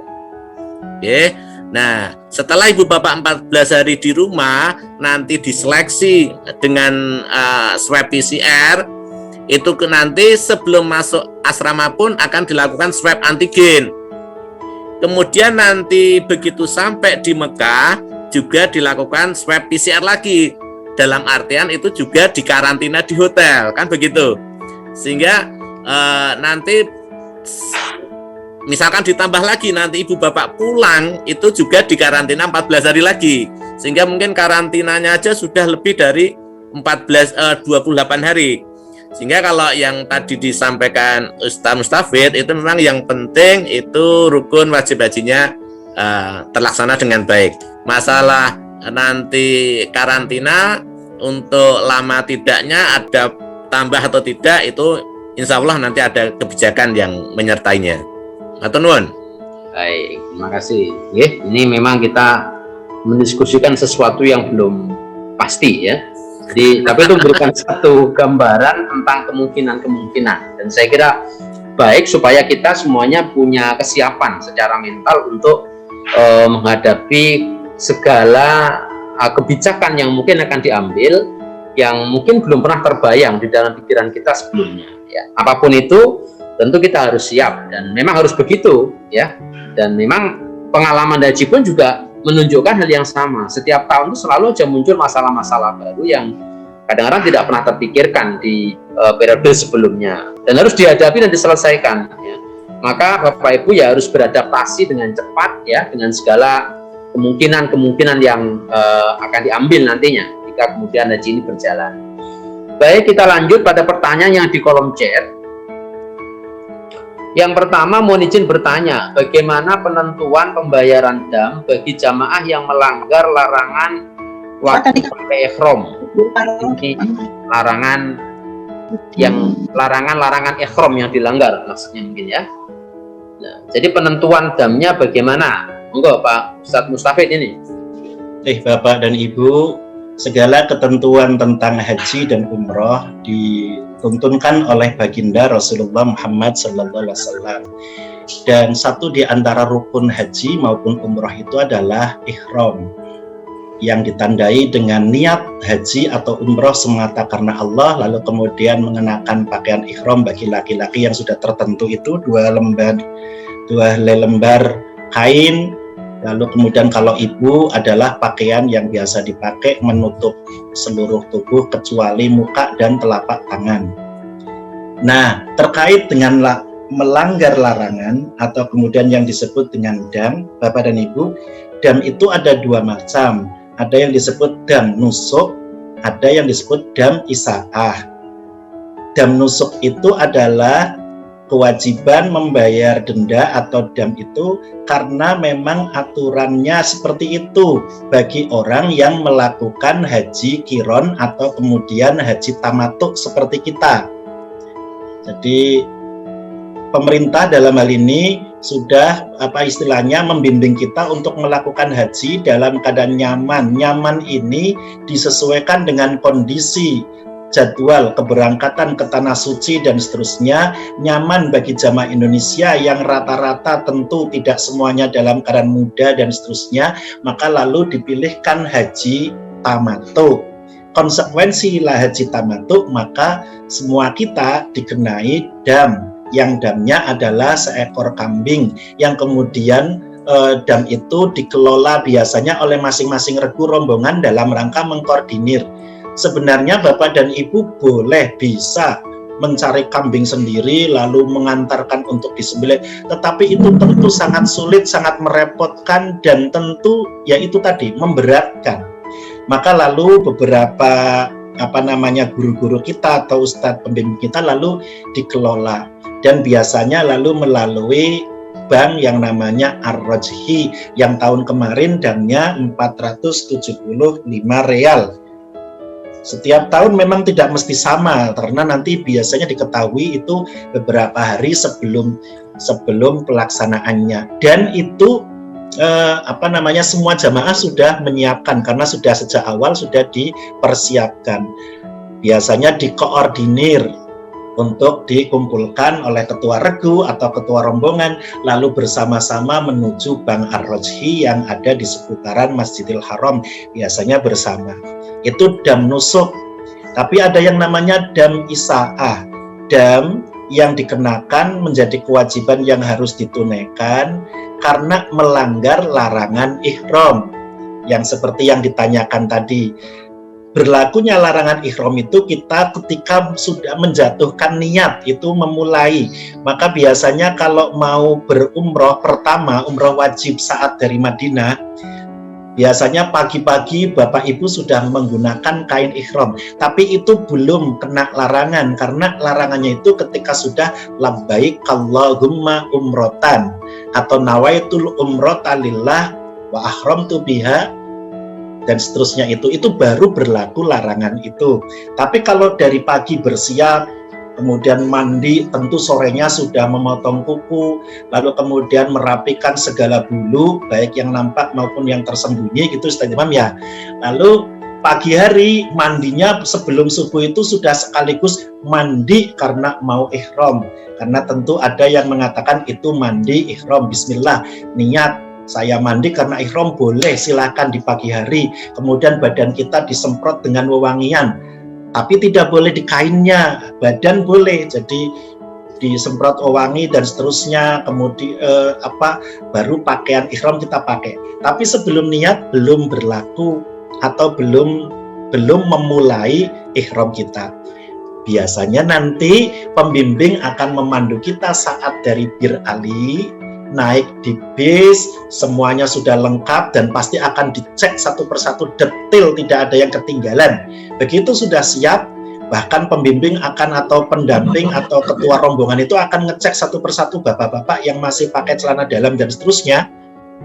Oke. Nah, setelah ibu bapak 14 hari di rumah, nanti diseleksi dengan swab PCR, itu nanti sebelum masuk asrama pun akan dilakukan swab antigen. Kemudian nanti begitu sampai di Mekah, juga dilakukan swab PCR lagi. Dalam artian itu juga dikarantina di hotel, kan begitu. Sehingga nanti misalkan ditambah lagi nanti ibu bapak pulang itu juga dikarantina 14 hari lagi, sehingga mungkin karantinanya aja sudah lebih dari 28 hari. Sehingga kalau yang tadi disampaikan Ustaz Mustafid itu memang yang penting itu rukun wajib hajinya terlaksana dengan baik. Masalah nanti karantina untuk lama tidaknya ada tambah atau tidak, itu insya Allah nanti ada kebijakan yang menyertainya. Atau nuwun. Baik, terima kasih. Ini memang kita mendiskusikan sesuatu yang belum pasti ya. Tapi itu memberikan satu gambaran tentang kemungkinan-kemungkinan, dan saya kira baik supaya kita semuanya punya kesiapan secara mental untuk menghadapi segala kebijakan yang mungkin akan diambil, yang mungkin belum pernah terbayang di dalam pikiran kita sebelumnya. Ya, apapun itu tentu kita harus siap, dan memang harus begitu ya. Dan memang pengalaman haji pun juga menunjukkan hal yang sama. Setiap tahun itu selalu aja muncul masalah-masalah baru yang kadang-kadang tidak pernah terpikirkan di periode sebelumnya, dan harus dihadapi dan diselesaikan ya. Maka Bapak Ibu ya harus beradaptasi dengan cepat ya, dengan segala kemungkinan-kemungkinan yang akan diambil nantinya jika kemudian haji ini berjalan. Baik, kita lanjut pada pertanyaan yang di kolom chat. Yang pertama, mohon izin bertanya, bagaimana penentuan pembayaran dam bagi jamaah yang melanggar larangan waktu pakai ihram? Ini larangan ihram yang dilanggar maksudnya mungkin ya. Nah, jadi penentuan damnya bagaimana? Enggak Pak Ustadz Mustafid ini. Bapak dan Ibu, segala ketentuan tentang haji dan umroh dituntunkan oleh baginda Rasulullah Muhammad SAW. Dan satu di antara rukun haji maupun umroh itu adalah ihram, yang ditandai dengan niat haji atau umroh semata karena Allah, lalu kemudian mengenakan pakaian ihram bagi laki-laki yang sudah tertentu itu dua lembar kain. Lalu kemudian kalau ibu adalah pakaian yang biasa dipakai menutup seluruh tubuh kecuali muka dan telapak tangan. Nah, terkait dengan melanggar larangan atau kemudian yang disebut dengan dam, Bapak dan Ibu, dam itu ada dua macam. Ada yang disebut dam nusuk, ada yang disebut dam isaah. Dam nusuk itu adalah kewajiban membayar denda atau dam itu karena memang aturannya seperti itu bagi orang yang melakukan haji kiron atau kemudian haji tamattu seperti kita. Jadi pemerintah dalam hal ini sudah istilahnya membimbing kita untuk melakukan haji dalam keadaan nyaman. Nyaman ini disesuaikan dengan kondisi jadwal keberangkatan ke tanah suci dan seterusnya. Nyaman bagi jamaah Indonesia yang rata-rata tentu tidak semuanya dalam keadaan muda dan seterusnya, maka lalu dipilihkan haji tamattu. Konsekuensi haji tamattu, maka semua kita dikenai dam, yang damnya adalah seekor kambing yang kemudian dam itu dikelola biasanya oleh masing-masing regu rombongan dalam rangka mengkoordinir. Sebenarnya Bapak dan Ibu bisa mencari kambing sendiri lalu mengantarkan untuk disembelih, tetapi itu tentu sangat sulit, sangat merepotkan, dan tentu ya itu tadi memberatkan. Maka lalu beberapa guru-guru kita atau ustadz pembimbing kita lalu dikelola, dan biasanya lalu melalui bank yang namanya Ar-Rajhi yang tahun kemarin damnya 475 real. Setiap tahun memang tidak mesti sama karena nanti biasanya diketahui itu beberapa hari sebelum pelaksanaannya, dan itu semua jamaah sudah menyiapkan karena sudah sejak awal sudah dipersiapkan. Biasanya dikoordinir untuk dikumpulkan oleh ketua regu atau ketua rombongan lalu bersama-sama menuju Bank Ar-Rajhi yang ada di seputaran Masjidil Haram, biasanya bersama. Itu dam nusuk. Tapi ada yang namanya dam isaah, dam yang dikenakan menjadi kewajiban yang harus ditunaikan karena melanggar larangan ihram, yang seperti yang ditanyakan tadi. Berlakunya larangan ihram itu kita ketika sudah menjatuhkan niat itu memulai. Maka biasanya kalau mau berumroh pertama, umroh wajib saat dari Madinah, biasanya pagi-pagi Bapak Ibu sudah menggunakan kain ihram, tapi itu belum kena larangan karena larangannya itu ketika sudah labbaik Allahumma umrotan atau nawaitul umrota lillah wa ahramtu biha dan seterusnya, itu baru berlaku larangan itu. Tapi kalau dari pagi bersiap, kemudian mandi, tentu sorenya sudah memotong kuku, lalu kemudian merapikan segala bulu, baik yang nampak maupun yang tersembunyi, gitu Ustaz Imam ya. Lalu pagi hari mandinya sebelum subuh itu sudah sekaligus mandi karena mau ihram. Karena tentu ada yang mengatakan itu mandi ihram, bismillah, niat saya mandi karena ihram, boleh silakan di pagi hari. Kemudian badan kita disemprot dengan wewangian, tapi tidak boleh di kainnya, badan boleh, jadi disemprot wewangi dan seterusnya. Kemudian baru pakaian ihram kita pakai. Tapi sebelum niat belum berlaku atau belum memulai ihram kita. Biasanya nanti pembimbing akan memandu kita saat dari Bir Ali naik di bis, semuanya sudah lengkap dan pasti akan dicek satu persatu detail, tidak ada yang ketinggalan. Begitu sudah siap, bahkan pembimbing akan atau pendamping atau ketua rombongan itu akan ngecek satu persatu bapak-bapak yang masih pakai celana dalam dan seterusnya,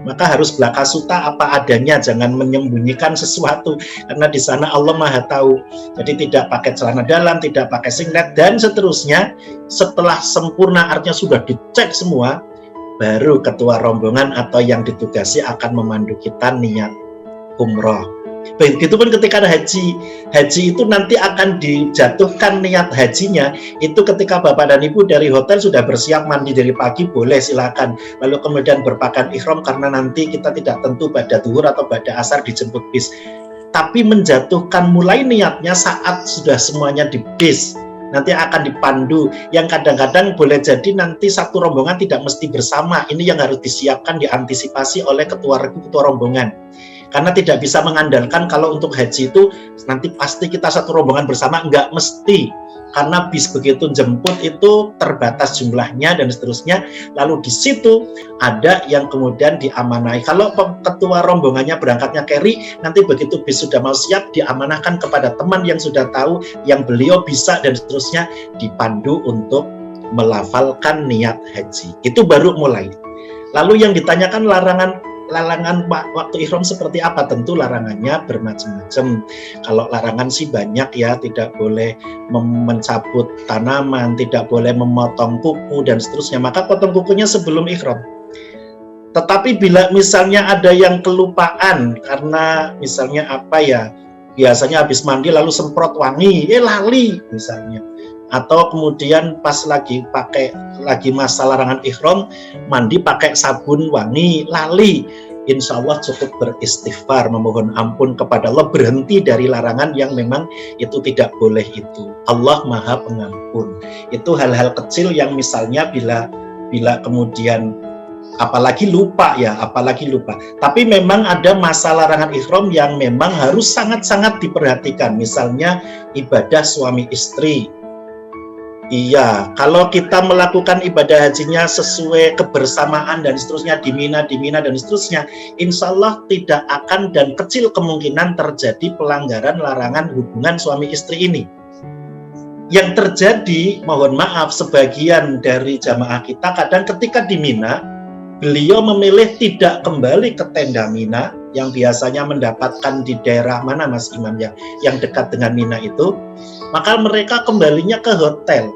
maka harus belaka suta apa adanya, jangan menyembunyikan sesuatu karena di sana Allah Maha tahu. Jadi tidak pakai celana dalam, tidak pakai singlet dan seterusnya. Setelah sempurna, artinya sudah dicek semua, baru ketua rombongan atau yang ditugasi akan memandu kita niat umroh. Begitupun ketika ada haji itu nanti akan dijatuhkan niat hajinya itu ketika Bapak dan Ibu dari hotel sudah bersiap mandi dari pagi, boleh silakan, lalu kemudian berpakaian ihram karena nanti kita tidak tentu pada zuhur atau pada asar dijemput bis, tapi menjatuhkan mulai niatnya saat sudah semuanya di bis, nanti akan dipandu, yang kadang-kadang boleh jadi nanti satu rombongan tidak mesti bersama, ini yang harus disiapkan, diantisipasi oleh ketua rombongan. Karena tidak bisa mengandalkan kalau untuk haji itu nanti pasti kita satu rombongan bersama, enggak mesti. Karena bis begitu jemput itu terbatas jumlahnya dan seterusnya. Lalu di situ ada yang kemudian diamanai. Kalau ketua rombongannya berangkatnya carry, nanti begitu bis sudah mau siap diamanahkan kepada teman yang sudah tahu, yang beliau bisa dan seterusnya, dipandu untuk melafalkan niat haji. Itu baru mulai. Lalu yang ditanyakan larangan waktu ihram seperti apa? Tentu larangannya bermacam-macam. Kalau larangan sih banyak ya, tidak boleh mencabut tanaman, tidak boleh memotong kuku dan seterusnya. Maka potong kukunya sebelum ihram. Tetapi bila misalnya ada yang kelupaan karena misalnya apa ya, biasanya habis mandi lalu semprot wangi, lali misalnya. Atau kemudian pas lagi masa larangan ihram mandi pakai sabun wangi, lali, insya Allah cukup beristighfar, memohon ampun kepada Allah, berhenti dari larangan yang memang itu tidak boleh itu. Allah Maha Pengampun. Itu hal-hal kecil yang misalnya bila kemudian apalagi lupa. Tapi memang ada masa larangan ihram yang memang harus sangat-sangat diperhatikan. Misalnya ibadah suami istri. Iya, kalau kita melakukan ibadah hajinya sesuai kebersamaan dan seterusnya di Mina dan seterusnya, insya Allah tidak akan dan kecil kemungkinan terjadi pelanggaran larangan hubungan suami istri ini. Yang terjadi, mohon maaf, sebagian dari jamaah kita kadang ketika di Mina, beliau memilih tidak kembali ke tenda Mina yang biasanya mendapatkan di daerah mana Mas Imam ya, yang dekat dengan Mina itu, maka mereka kembalinya ke hotel.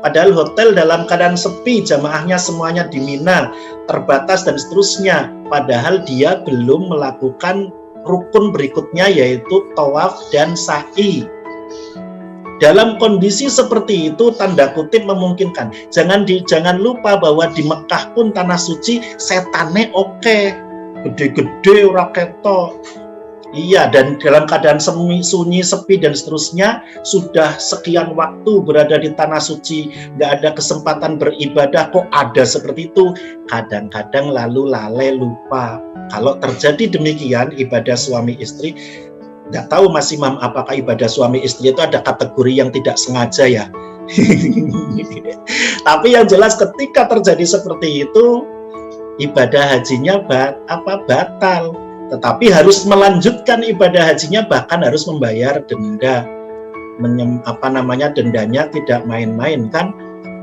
Padahal hotel dalam keadaan sepi, jamaahnya semuanya di Mina, terbatas dan seterusnya. Padahal dia belum melakukan rukun berikutnya yaitu tawaf dan sa'i. Dalam kondisi seperti itu, tanda kutip memungkinkan. Jangan lupa bahwa di Mekah pun tanah suci setane oke, gede-gede ora ketok. Iya, dan dalam keadaan sunyi, sepi dan seterusnya, sudah sekian waktu berada di tanah suci, nggak ada kesempatan beribadah, kok ada seperti itu. Kadang-kadang lalu lalai lupa. Kalau terjadi demikian ibadah suami istri, nggak tahu Mas Imam apakah ibadah suami istri itu ada kategori yang tidak sengaja ya. Tapi yang jelas ketika terjadi seperti itu, ibadah hajinya batal. Tetapi harus melanjutkan ibadah hajinya, bahkan harus membayar denda. Dendanya tidak main-main kan,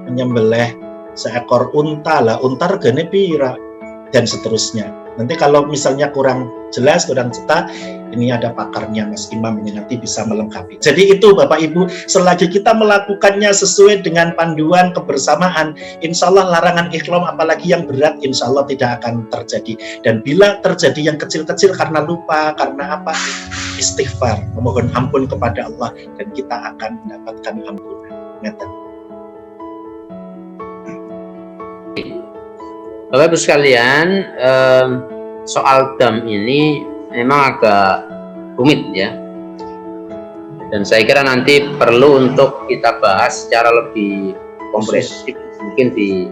menyembelih seekor unta lah, unta regane pira dan seterusnya. Nanti kalau misalnya kurang jelas, kurang cetak, ini ada pakarnya Mas Imam, ini nanti bisa melengkapi. Jadi itu Bapak Ibu, selagi kita melakukannya sesuai dengan panduan kebersamaan, insya Allah larangan ihram apalagi yang berat insya Allah tidak akan terjadi. Dan bila terjadi yang kecil-kecil karena lupa, karena apa, istighfar, memohon ampun kepada Allah, dan kita akan mendapatkan ampunan. Bapak Ibu sekalian, soal dam ini memang agak rumit ya, dan saya kira nanti perlu untuk kita bahas secara lebih komprehensif mungkin di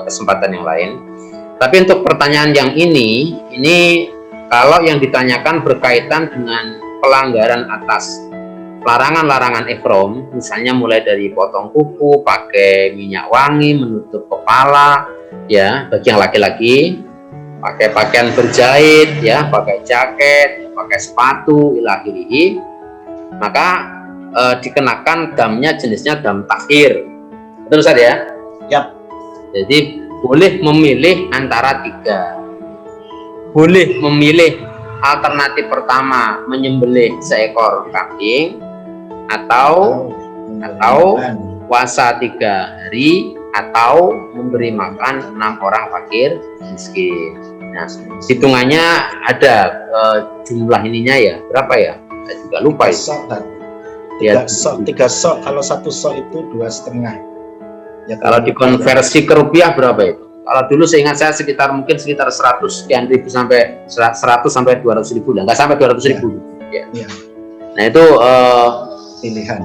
kesempatan yang lain. Tapi untuk pertanyaan yang ini kalau yang ditanyakan berkaitan dengan pelanggaran atas larangan-larangan ihram, misalnya mulai dari potong kuku, pakai minyak wangi, menutup kepala, ya bagi yang laki-laki, pakai pakaian berjahit, ya pakai jaket, pakai sepatu, ilahi, maka dikenakan damnya jenisnya dam takhir. Betul Ustaz ya? Yap. Jadi boleh memilih antara 3. Boleh memilih alternatif pertama, menyembelih seekor kambing atau puasa 3 hari atau memberi makan 6 orang fakir miskin. Nah, hitungannya ada jumlah ininya ya, berapa ya? Saya juga lupa itu. Tiga sok, kalau 1 sok itu 2,5. Ya, kalau dikonversi ke rupiah berapa itu? Kalau dulu seingat saya sekitar 100 sekian ribu sampai 100 sampai 200 ribu lah, nggak sampai 200 ribu. Ya. Ya. Nah itu pilihan.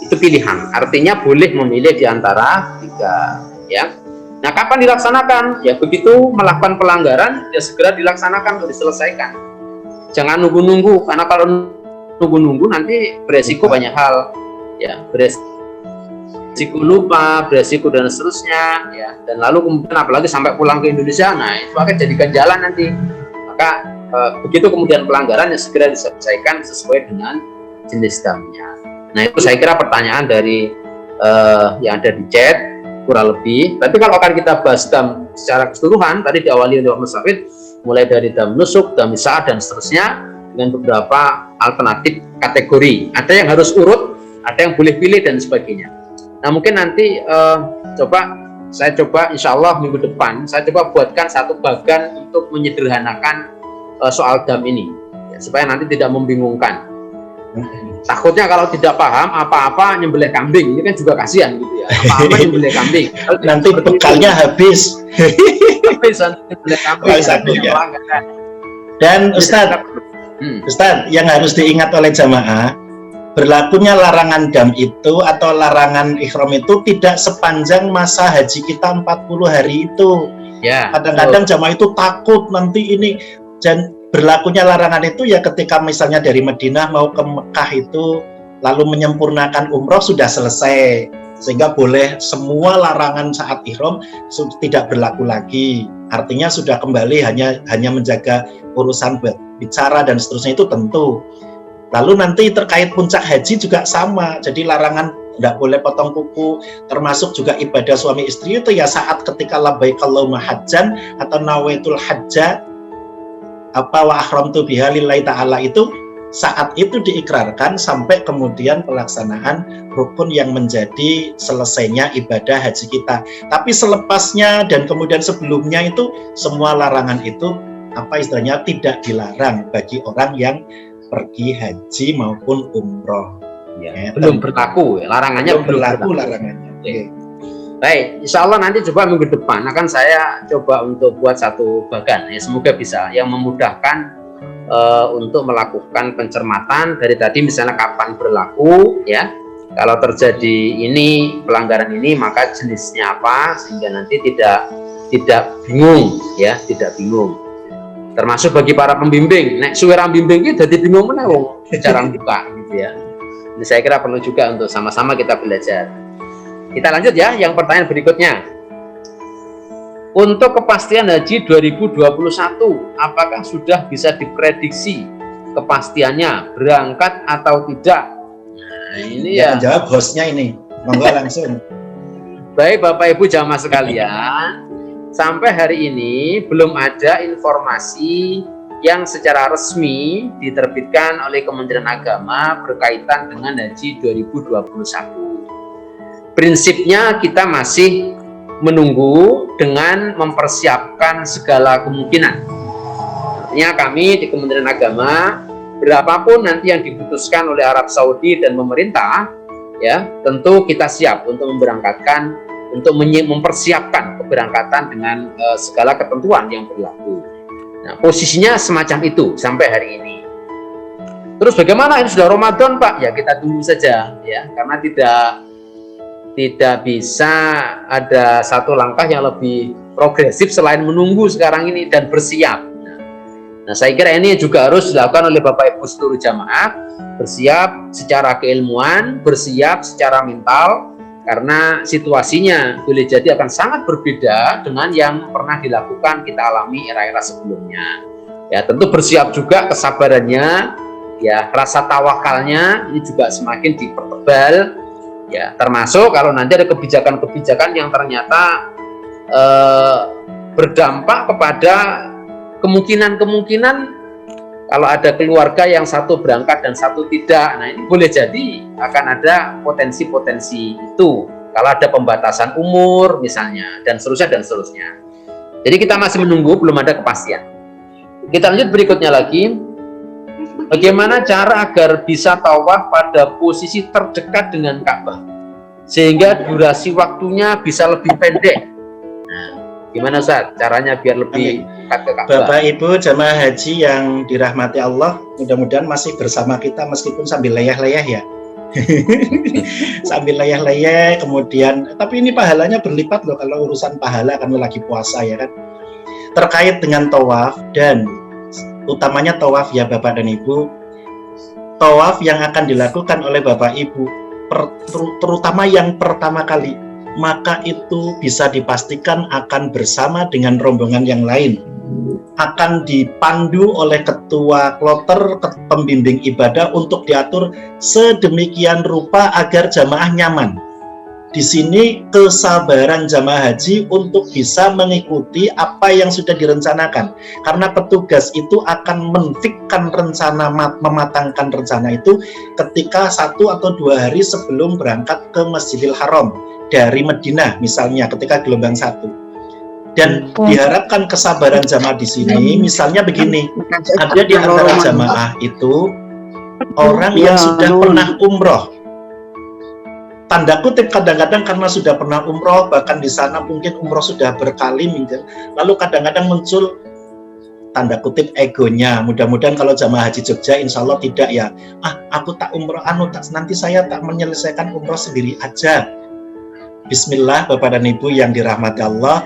Itu pilihan. Artinya boleh memilih di antara 3. Ya. Nah kapan dilaksanakan? Ya begitu melakukan pelanggaran ya segera dilaksanakan untuk diselesaikan. Jangan nunggu-nunggu, karena kalau nunggu-nunggu nanti beresiko banyak hal. Ya beresiko lupa, beresiko dan seterusnya, ya. Dan lalu kemudian apalagi sampai pulang ke Indonesia, nah itu akan jadikan jalan nanti. Maka begitu kemudian pelanggaran yang segera diselesaikan sesuai dengan jenis damnya. Nah itu saya kira pertanyaan dari yang ada di chat kurang lebih. Tapi kalau akan kita bahas dam secara keseluruhan, tadi diawali oleh Mas Safid, mulai dari dam nusuk, dam isaah dan seterusnya dengan beberapa alternatif kategori. Ada yang harus urut, ada yang boleh pilih dan sebagainya. Nah mungkin nanti saya coba insya Allah minggu depan saya coba buatkan satu bagan untuk menyederhanakan soal dam ini ya, supaya nanti tidak membingungkan. Takutnya kalau tidak paham apa-apa nyembelih kambing, ini kan juga kasihan gitu ya, apa-apa nyembelih kambing nanti bekalnya habis nyembelih kambing. Dan Ustadz yang harus diingat oleh jamaah, berlakunya larangan dam itu atau larangan ihram itu tidak sepanjang masa haji kita 40 hari itu. Ya, kadang-kadang jamaah itu takut nanti ini, dan berlakunya larangan itu ya ketika misalnya dari Madinah mau ke Mekah itu lalu menyempurnakan umroh sudah selesai, sehingga boleh semua larangan saat ihram tidak berlaku lagi. Artinya sudah kembali hanya menjaga urusan bicara dan seterusnya itu tentu. Lalu nanti terkait puncak haji juga sama, jadi larangan tidak boleh potong kuku, termasuk juga ibadah suami istri itu ya saat ketika labbaik Allahumma hajjan atau nawaitul hajja wa ahramtu biha lillahi ta'ala, itu saat itu diikrarkan sampai kemudian pelaksanaan rukun yang menjadi selesainya ibadah haji kita. Tapi selepasnya dan kemudian sebelumnya itu semua larangan itu istilahnya tidak dilarang bagi orang yang pergi haji maupun umroh. Ya, belum berlaku, larangannya belum berlaku. Larangannya. Okay. Baik, insya Allah nanti coba minggu depan akan saya coba untuk buat satu bagan, ya semoga bisa, yang memudahkan untuk melakukan pencermatan dari tadi misalnya kapan berlaku, ya. Kalau terjadi ini pelanggaran ini maka jenisnya apa, sehingga nanti tidak bingung, ya, tidak bingung. Termasuk bagi para pembimbing, nek suwe bimbing itu jadi bingung mana wong jarang buka gitu ya. Ini saya kira perlu juga untuk sama-sama kita belajar. Kita lanjut ya, yang pertanyaan berikutnya. Untuk kepastian haji 2021, apakah sudah bisa diprediksi kepastiannya berangkat atau tidak? Nah, ini ya. Jawab hostnya ini, monggo langsung. Baik Bapak Ibu jamaah sekalian. Sampai hari ini belum ada informasi yang secara resmi diterbitkan oleh Kementerian Agama berkaitan dengan haji 2021. Prinsipnya kita masih menunggu dengan mempersiapkan segala kemungkinan. Artinya kami di Kementerian Agama, berapapun nanti yang diputuskan oleh Arab Saudi dan pemerintah, ya tentu kita siap untuk memberangkatkan, untuk mempersiapkan keberangkatan dengan segala ketentuan yang berlaku. Nah, posisinya semacam itu sampai hari ini. Terus bagaimana? Ini sudah Ramadan, Pak. Ya kita tunggu saja, ya, karena tidak bisa ada satu langkah yang lebih progresif selain menunggu sekarang ini dan bersiap. Nah, saya kira ini juga harus dilakukan oleh Bapak Ibu seluruh jamaah, bersiap secara keilmuan, bersiap secara mental. Karena situasinya boleh jadi akan sangat berbeda dengan yang pernah dilakukan kita alami era-era sebelumnya. Ya tentu bersiap juga kesabarannya, ya rasa tawakalnya ini juga semakin dipertebal. Ya termasuk kalau nanti ada kebijakan-kebijakan yang ternyata berdampak kepada kemungkinan kalau ada keluarga yang satu berangkat dan satu tidak. Nah ini boleh jadi akan ada potensi-potensi itu Kalau ada pembatasan umur misalnya, dan seterusnya dan seterusnya. Jadi kita masih menunggu, belum ada kepastian. Kita lanjut berikutnya lagi. Bagaimana cara agar bisa tawaf pada posisi terdekat dengan Ka'bah sehingga durasi waktunya bisa lebih pendek? Nah, gimana Ustaz caranya biar lebih dekat ke Ka'bah? Bapak Ibu jamaah haji yang dirahmati Allah, mudah-mudahan masih bersama kita meskipun sambil leyeh-leyeh ya. Sambil leyeh-leyeh, kemudian tapi ini pahalanya berlipat loh kalau urusan pahala kan lagi puasa ya kan. Terkait dengan tawaf dan utamanya tawaf ya Bapak dan Ibu, tawaf yang akan dilakukan oleh Bapak Ibu terutama yang pertama kali, maka itu bisa dipastikan akan bersama dengan rombongan yang lain, akan dipandu oleh ketua kloter, pembimbing ibadah untuk diatur sedemikian rupa agar jamaah nyaman. Di sini kesabaran jamaah haji untuk bisa mengikuti apa yang sudah direncanakan, karena petugas itu akan menfikkan rencana, mematangkan rencana itu ketika 1 atau 2 hari sebelum berangkat ke Masjidil Haram dari Madinah misalnya ketika gelombang 1. Dan diharapkan kesabaran jamaah di sini, misalnya begini, ada di antara jamaah itu orang yang sudah pernah umroh. Tanda kutip kadang-kadang karena sudah pernah umroh, bahkan di sana mungkin umroh sudah berkali mungkin, lalu kadang-kadang muncul tanda kutip egonya. Mudah-mudahan kalau jamaah haji Jogja insya Allah tidak ya, aku tak umroh, nanti saya tak menyelesaikan umroh sendiri aja. Bismillah Bapak dan Ibu yang dirahmati Allah,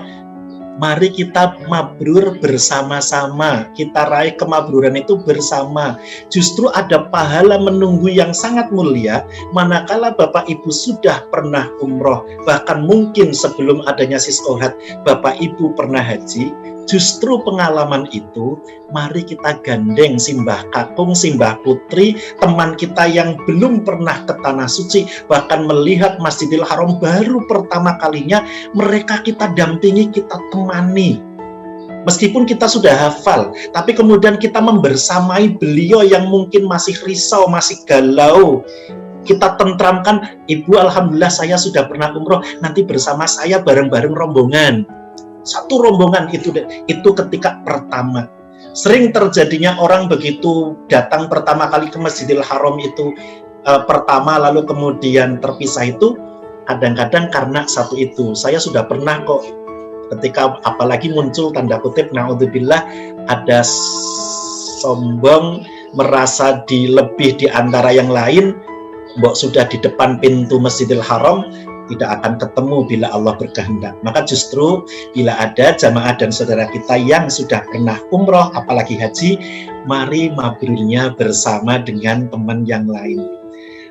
mari kita mabrur bersama-sama, kita raih kemabruran itu bersama. Justru ada pahala menunggu yang sangat mulia manakala Bapak Ibu sudah pernah umroh, bahkan mungkin sebelum adanya siskohat Bapak Ibu pernah haji. Justru pengalaman itu mari kita gandeng simbah kakung, simbah putri, teman kita yang belum pernah ke tanah suci, bahkan melihat Masjidil Haram baru pertama kalinya, mereka kita dampingi, kita temani. Meskipun kita sudah hafal, tapi kemudian kita membersamai beliau yang mungkin masih risau, masih galau. Kita tentramkan, Ibu alhamdulillah saya sudah pernah umroh, nanti bersama saya bareng-bareng rombongan. Satu rombongan itu ketika pertama. Sering terjadinya orang begitu datang pertama kali ke Masjidil Haram itu pertama lalu kemudian terpisah itu kadang-kadang karena satu itu. Saya sudah pernah kok ketika apalagi muncul tanda kutip naudzubillah, ada sombong merasa lebih di antara yang lain, mbok sudah di depan pintu Masjidil Haram tidak akan ketemu bila Allah berkehendak. Maka justru bila ada jamaah dan saudara kita yang sudah pernah umroh apalagi haji, mari mabrurnya bersama dengan teman yang lain.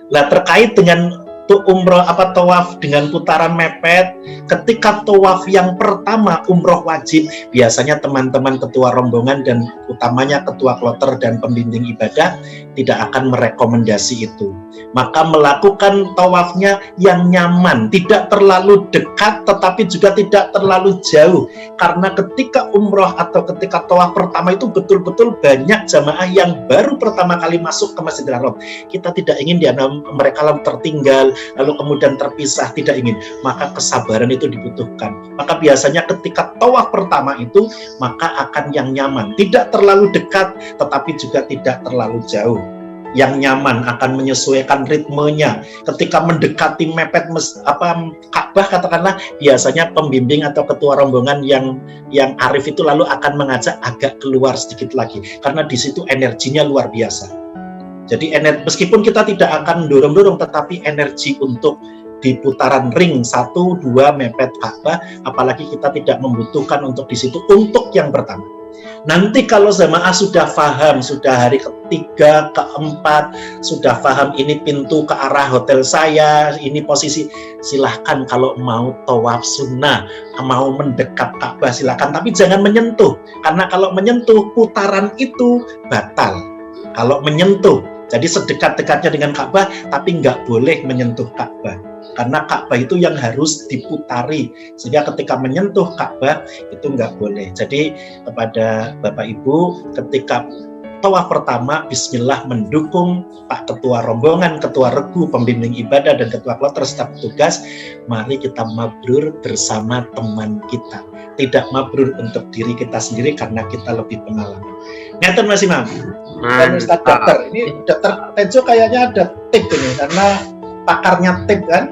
Nah, terkait dengan umroh tawaf dengan putaran mepet, ketika tawaf yang pertama umroh wajib, biasanya teman-teman ketua rombongan dan utamanya ketua kloter dan pembimbing ibadah tidak akan merekomendasi itu. Maka melakukan tawafnya yang nyaman, tidak terlalu dekat tetapi juga tidak terlalu jauh, karena ketika umroh atau ketika tawaf pertama itu betul-betul banyak jamaah yang baru pertama kali masuk ke Masjidil Haram. Kita tidak ingin mereka lalu tertinggal lalu kemudian terpisah, tidak ingin. Maka kesabaran itu dibutuhkan. Maka biasanya ketika tawaf pertama itu maka akan yang nyaman, tidak terlalu dekat tetapi juga tidak terlalu jauh. Yang nyaman akan menyesuaikan ritmenya. Ketika mendekati mepet Ka'bah katakanlah, biasanya pembimbing atau ketua rombongan yang arif itu lalu akan mengajak agak keluar sedikit lagi, karena di situ energinya luar biasa. Jadi meskipun kita tidak akan dorong-dorong, tetapi energi untuk di putaran ring 1, 2 mepet Ka'bah, apalagi kita tidak membutuhkan untuk di situ untuk yang pertama. Nanti kalau jamaah sudah paham, sudah hari ketiga, keempat, sudah paham ini pintu ke arah hotel saya, ini posisi, silahkan kalau mau tawaf sunnah, mau mendekat Ka'bah silahkan, tapi jangan menyentuh, karena kalau menyentuh putaran itu batal. Kalau menyentuh, jadi sedekat-dekatnya dengan Ka'bah, tapi nggak boleh menyentuh Ka'bah. Karena Ka'bah itu yang harus diputari, sehingga ketika menyentuh Ka'bah itu nggak boleh. Jadi kepada Bapak Ibu, ketika tawaf pertama, bismillah, mendukung Pak Ketua Rombongan, Ketua Regu, Pembimbing Ibadah, dan Ketua Kloter staf petugas. Mari kita mabrur bersama teman kita. Tidak mabrur untuk diri kita sendiri karena kita lebih pengalaman. Ngeten Mas Imam. Dan Ustaz Dokter, ini Dokter Tejo kayaknya ada tip ini karena pakarnya tip kan.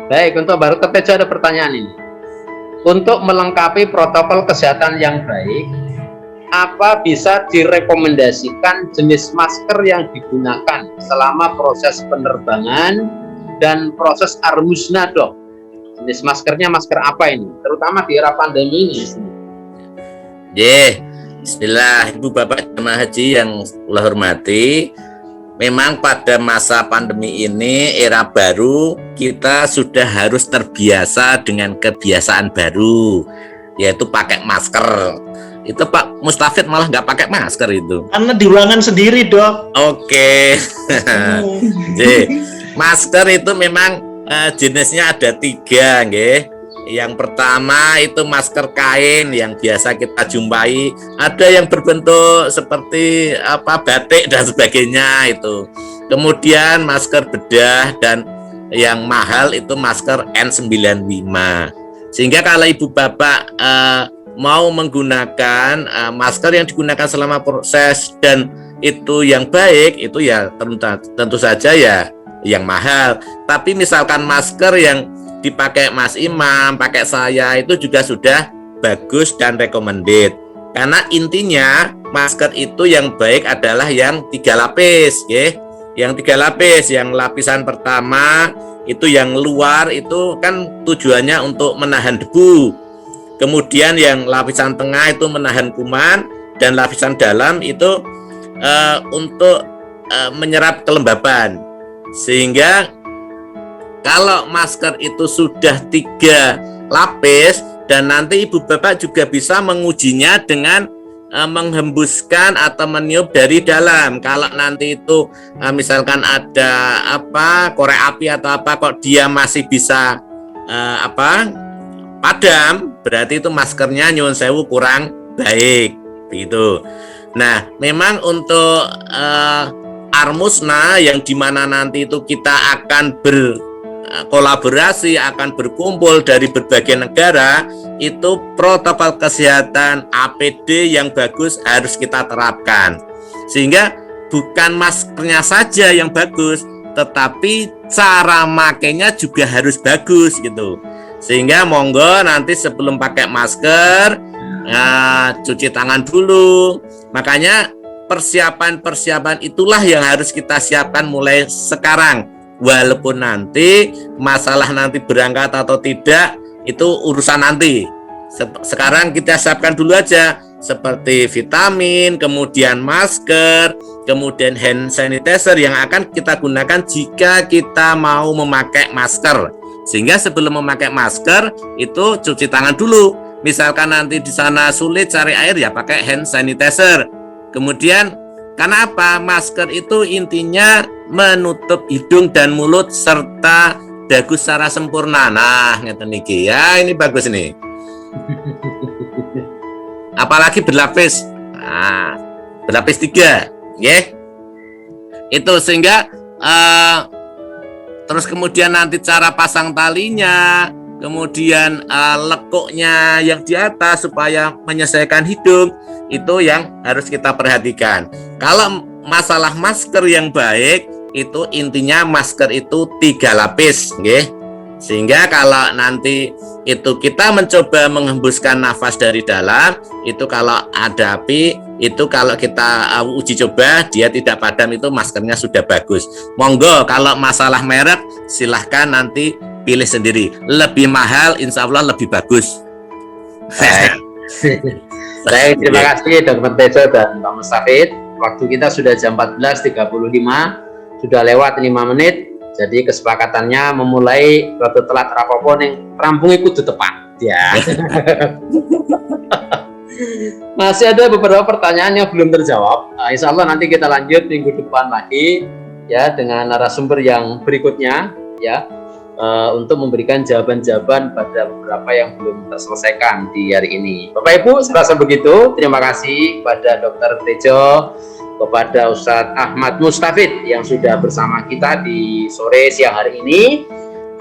Baik, untuk baru Tejo ada pertanyaan ini. Untuk melengkapi protokol kesehatan yang baik, apa bisa direkomendasikan jenis masker yang digunakan selama proses penerbangan dan proses armusna, Dok? Jenis maskernya masker apa ini? Terutama di era pandemi ini. Bismillah, Ibu Bapak jemaah haji yang Allah hormati. Memang pada masa pandemi ini, era baru, kita sudah harus terbiasa dengan kebiasaan baru, yaitu pakai masker. Itu Pak Mustafid malah nggak pakai masker itu. Karena di ruangan sendiri, Dok. Oke. Masker itu memang jenisnya ada 3, nggih. Yang pertama itu masker kain yang biasa kita jumpai, ada yang berbentuk seperti batik dan sebagainya itu. Kemudian masker bedah, dan yang mahal itu masker N95. Sehingga kalau Ibu Bapak mau menggunakan masker yang digunakan selama proses dan itu yang baik, itu ya tentu saja ya yang mahal. Tapi misalkan masker yang dipakai Mas Imam, pakai saya, itu juga sudah bagus dan recommended. Karena intinya masker itu yang baik adalah yang 3 lapis, ya. Yang 3 lapis, yang lapisan pertama itu yang luar itu kan tujuannya untuk menahan debu. Kemudian yang lapisan tengah itu menahan kuman, dan lapisan dalam itu untuk menyerap kelembaban. Sehingga kalau masker itu sudah 3 lapis, dan nanti Ibu Bapak juga bisa mengujinya dengan menghembuskan atau meniup dari dalam. Kalau nanti itu misalkan ada korek api atau apa, kok dia masih bisa padam, berarti itu maskernya nyuwun sewu kurang baik begitu. Nah, memang untuk armusna yang dimana nanti itu kita akan berkolaborasi, akan berkumpul dari berbagai negara, itu protokol kesehatan APD yang bagus harus kita terapkan. Sehingga bukan maskernya saja yang bagus, tetapi cara makainya juga harus bagus gitu. Sehingga monggo nanti sebelum pakai masker, cuci tangan dulu. Makanya persiapan-persiapan itulah yang harus kita siapkan mulai sekarang. Walaupun nanti masalah nanti berangkat atau tidak itu urusan nanti. Sekarang kita siapkan dulu aja, seperti vitamin, kemudian masker, kemudian hand sanitizer yang akan kita gunakan jika kita mau memakai masker. Sehingga sebelum memakai masker itu cuci tangan dulu. Misalkan nanti di sana sulit cari air, ya pakai hand sanitizer. Kemudian karena apa? Masker itu intinya menutup hidung dan mulut serta dagu secara sempurna. Nah, ngeten niki ya, ini bagus nih. Apalagi berlapis. Nah, berlapis 3, nggih. Itu sehingga terus kemudian nanti cara pasang talinya, kemudian lekuknya yang di atas supaya menyesuaikan hidung, itu yang harus kita perhatikan. Kalau masalah masker yang baik, itu intinya masker itu 3 lapis, nggih. Sehingga kalau nanti itu kita mencoba menghembuskan nafas dari dalam, itu kalau ada api, itu kalau kita uji coba dia tidak padam, itu maskernya sudah bagus. Monggo kalau masalah merek silahkan nanti pilih sendiri. Lebih mahal insya Allah lebih bagus. Baik, terima kasih Dr. Tejo dan Pak Mustafid. Waktu kita sudah jam 14.35, sudah lewat 5 menit. Jadi kesepakatannya memulai waktu telat rapopo yang rampung ikut tepat ya. Masih ada beberapa pertanyaan yang belum terjawab. Nah, insya Allah nanti kita lanjut minggu depan lagi ya dengan narasumber yang berikutnya ya. untuk memberikan jawaban-jawaban pada beberapa yang belum terselesaikan di hari ini. Bapak Ibu, saya rasa begitu. Terima kasih kepada Dr. Tejo, kepada Ustadz Ahmad Mustafid yang sudah bersama kita di sore siang hari ini.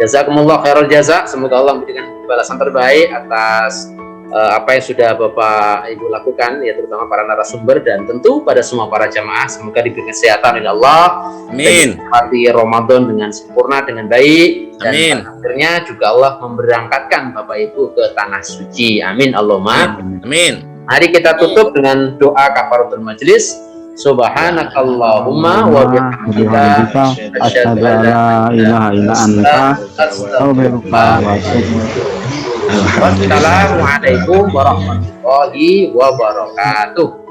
Jazakumullah khairal jaza. Semoga Allah memberikan balasan terbaik atas apa yang sudah Bapak Ibu lakukan, ya, terutama para narasumber dan tentu pada semua para jamaah. Semoga diberi kesehatan oleh Allah. Amin. Menikmati Ramadan dengan sempurna, dengan baik. Dan Amin. akhirnya juga Allah memberangkatkan Bapak Ibu ke tanah suci. Amin Allahumma. Amin. Mari kita tutup dengan doa kafaratul majelis. Subhanakallahumma wa bihamdika asyhadu an la ilaha illa anta astaghfiruka wa atubu ilaik. Wassalamualaikum warahmatullahi wabarakatuh.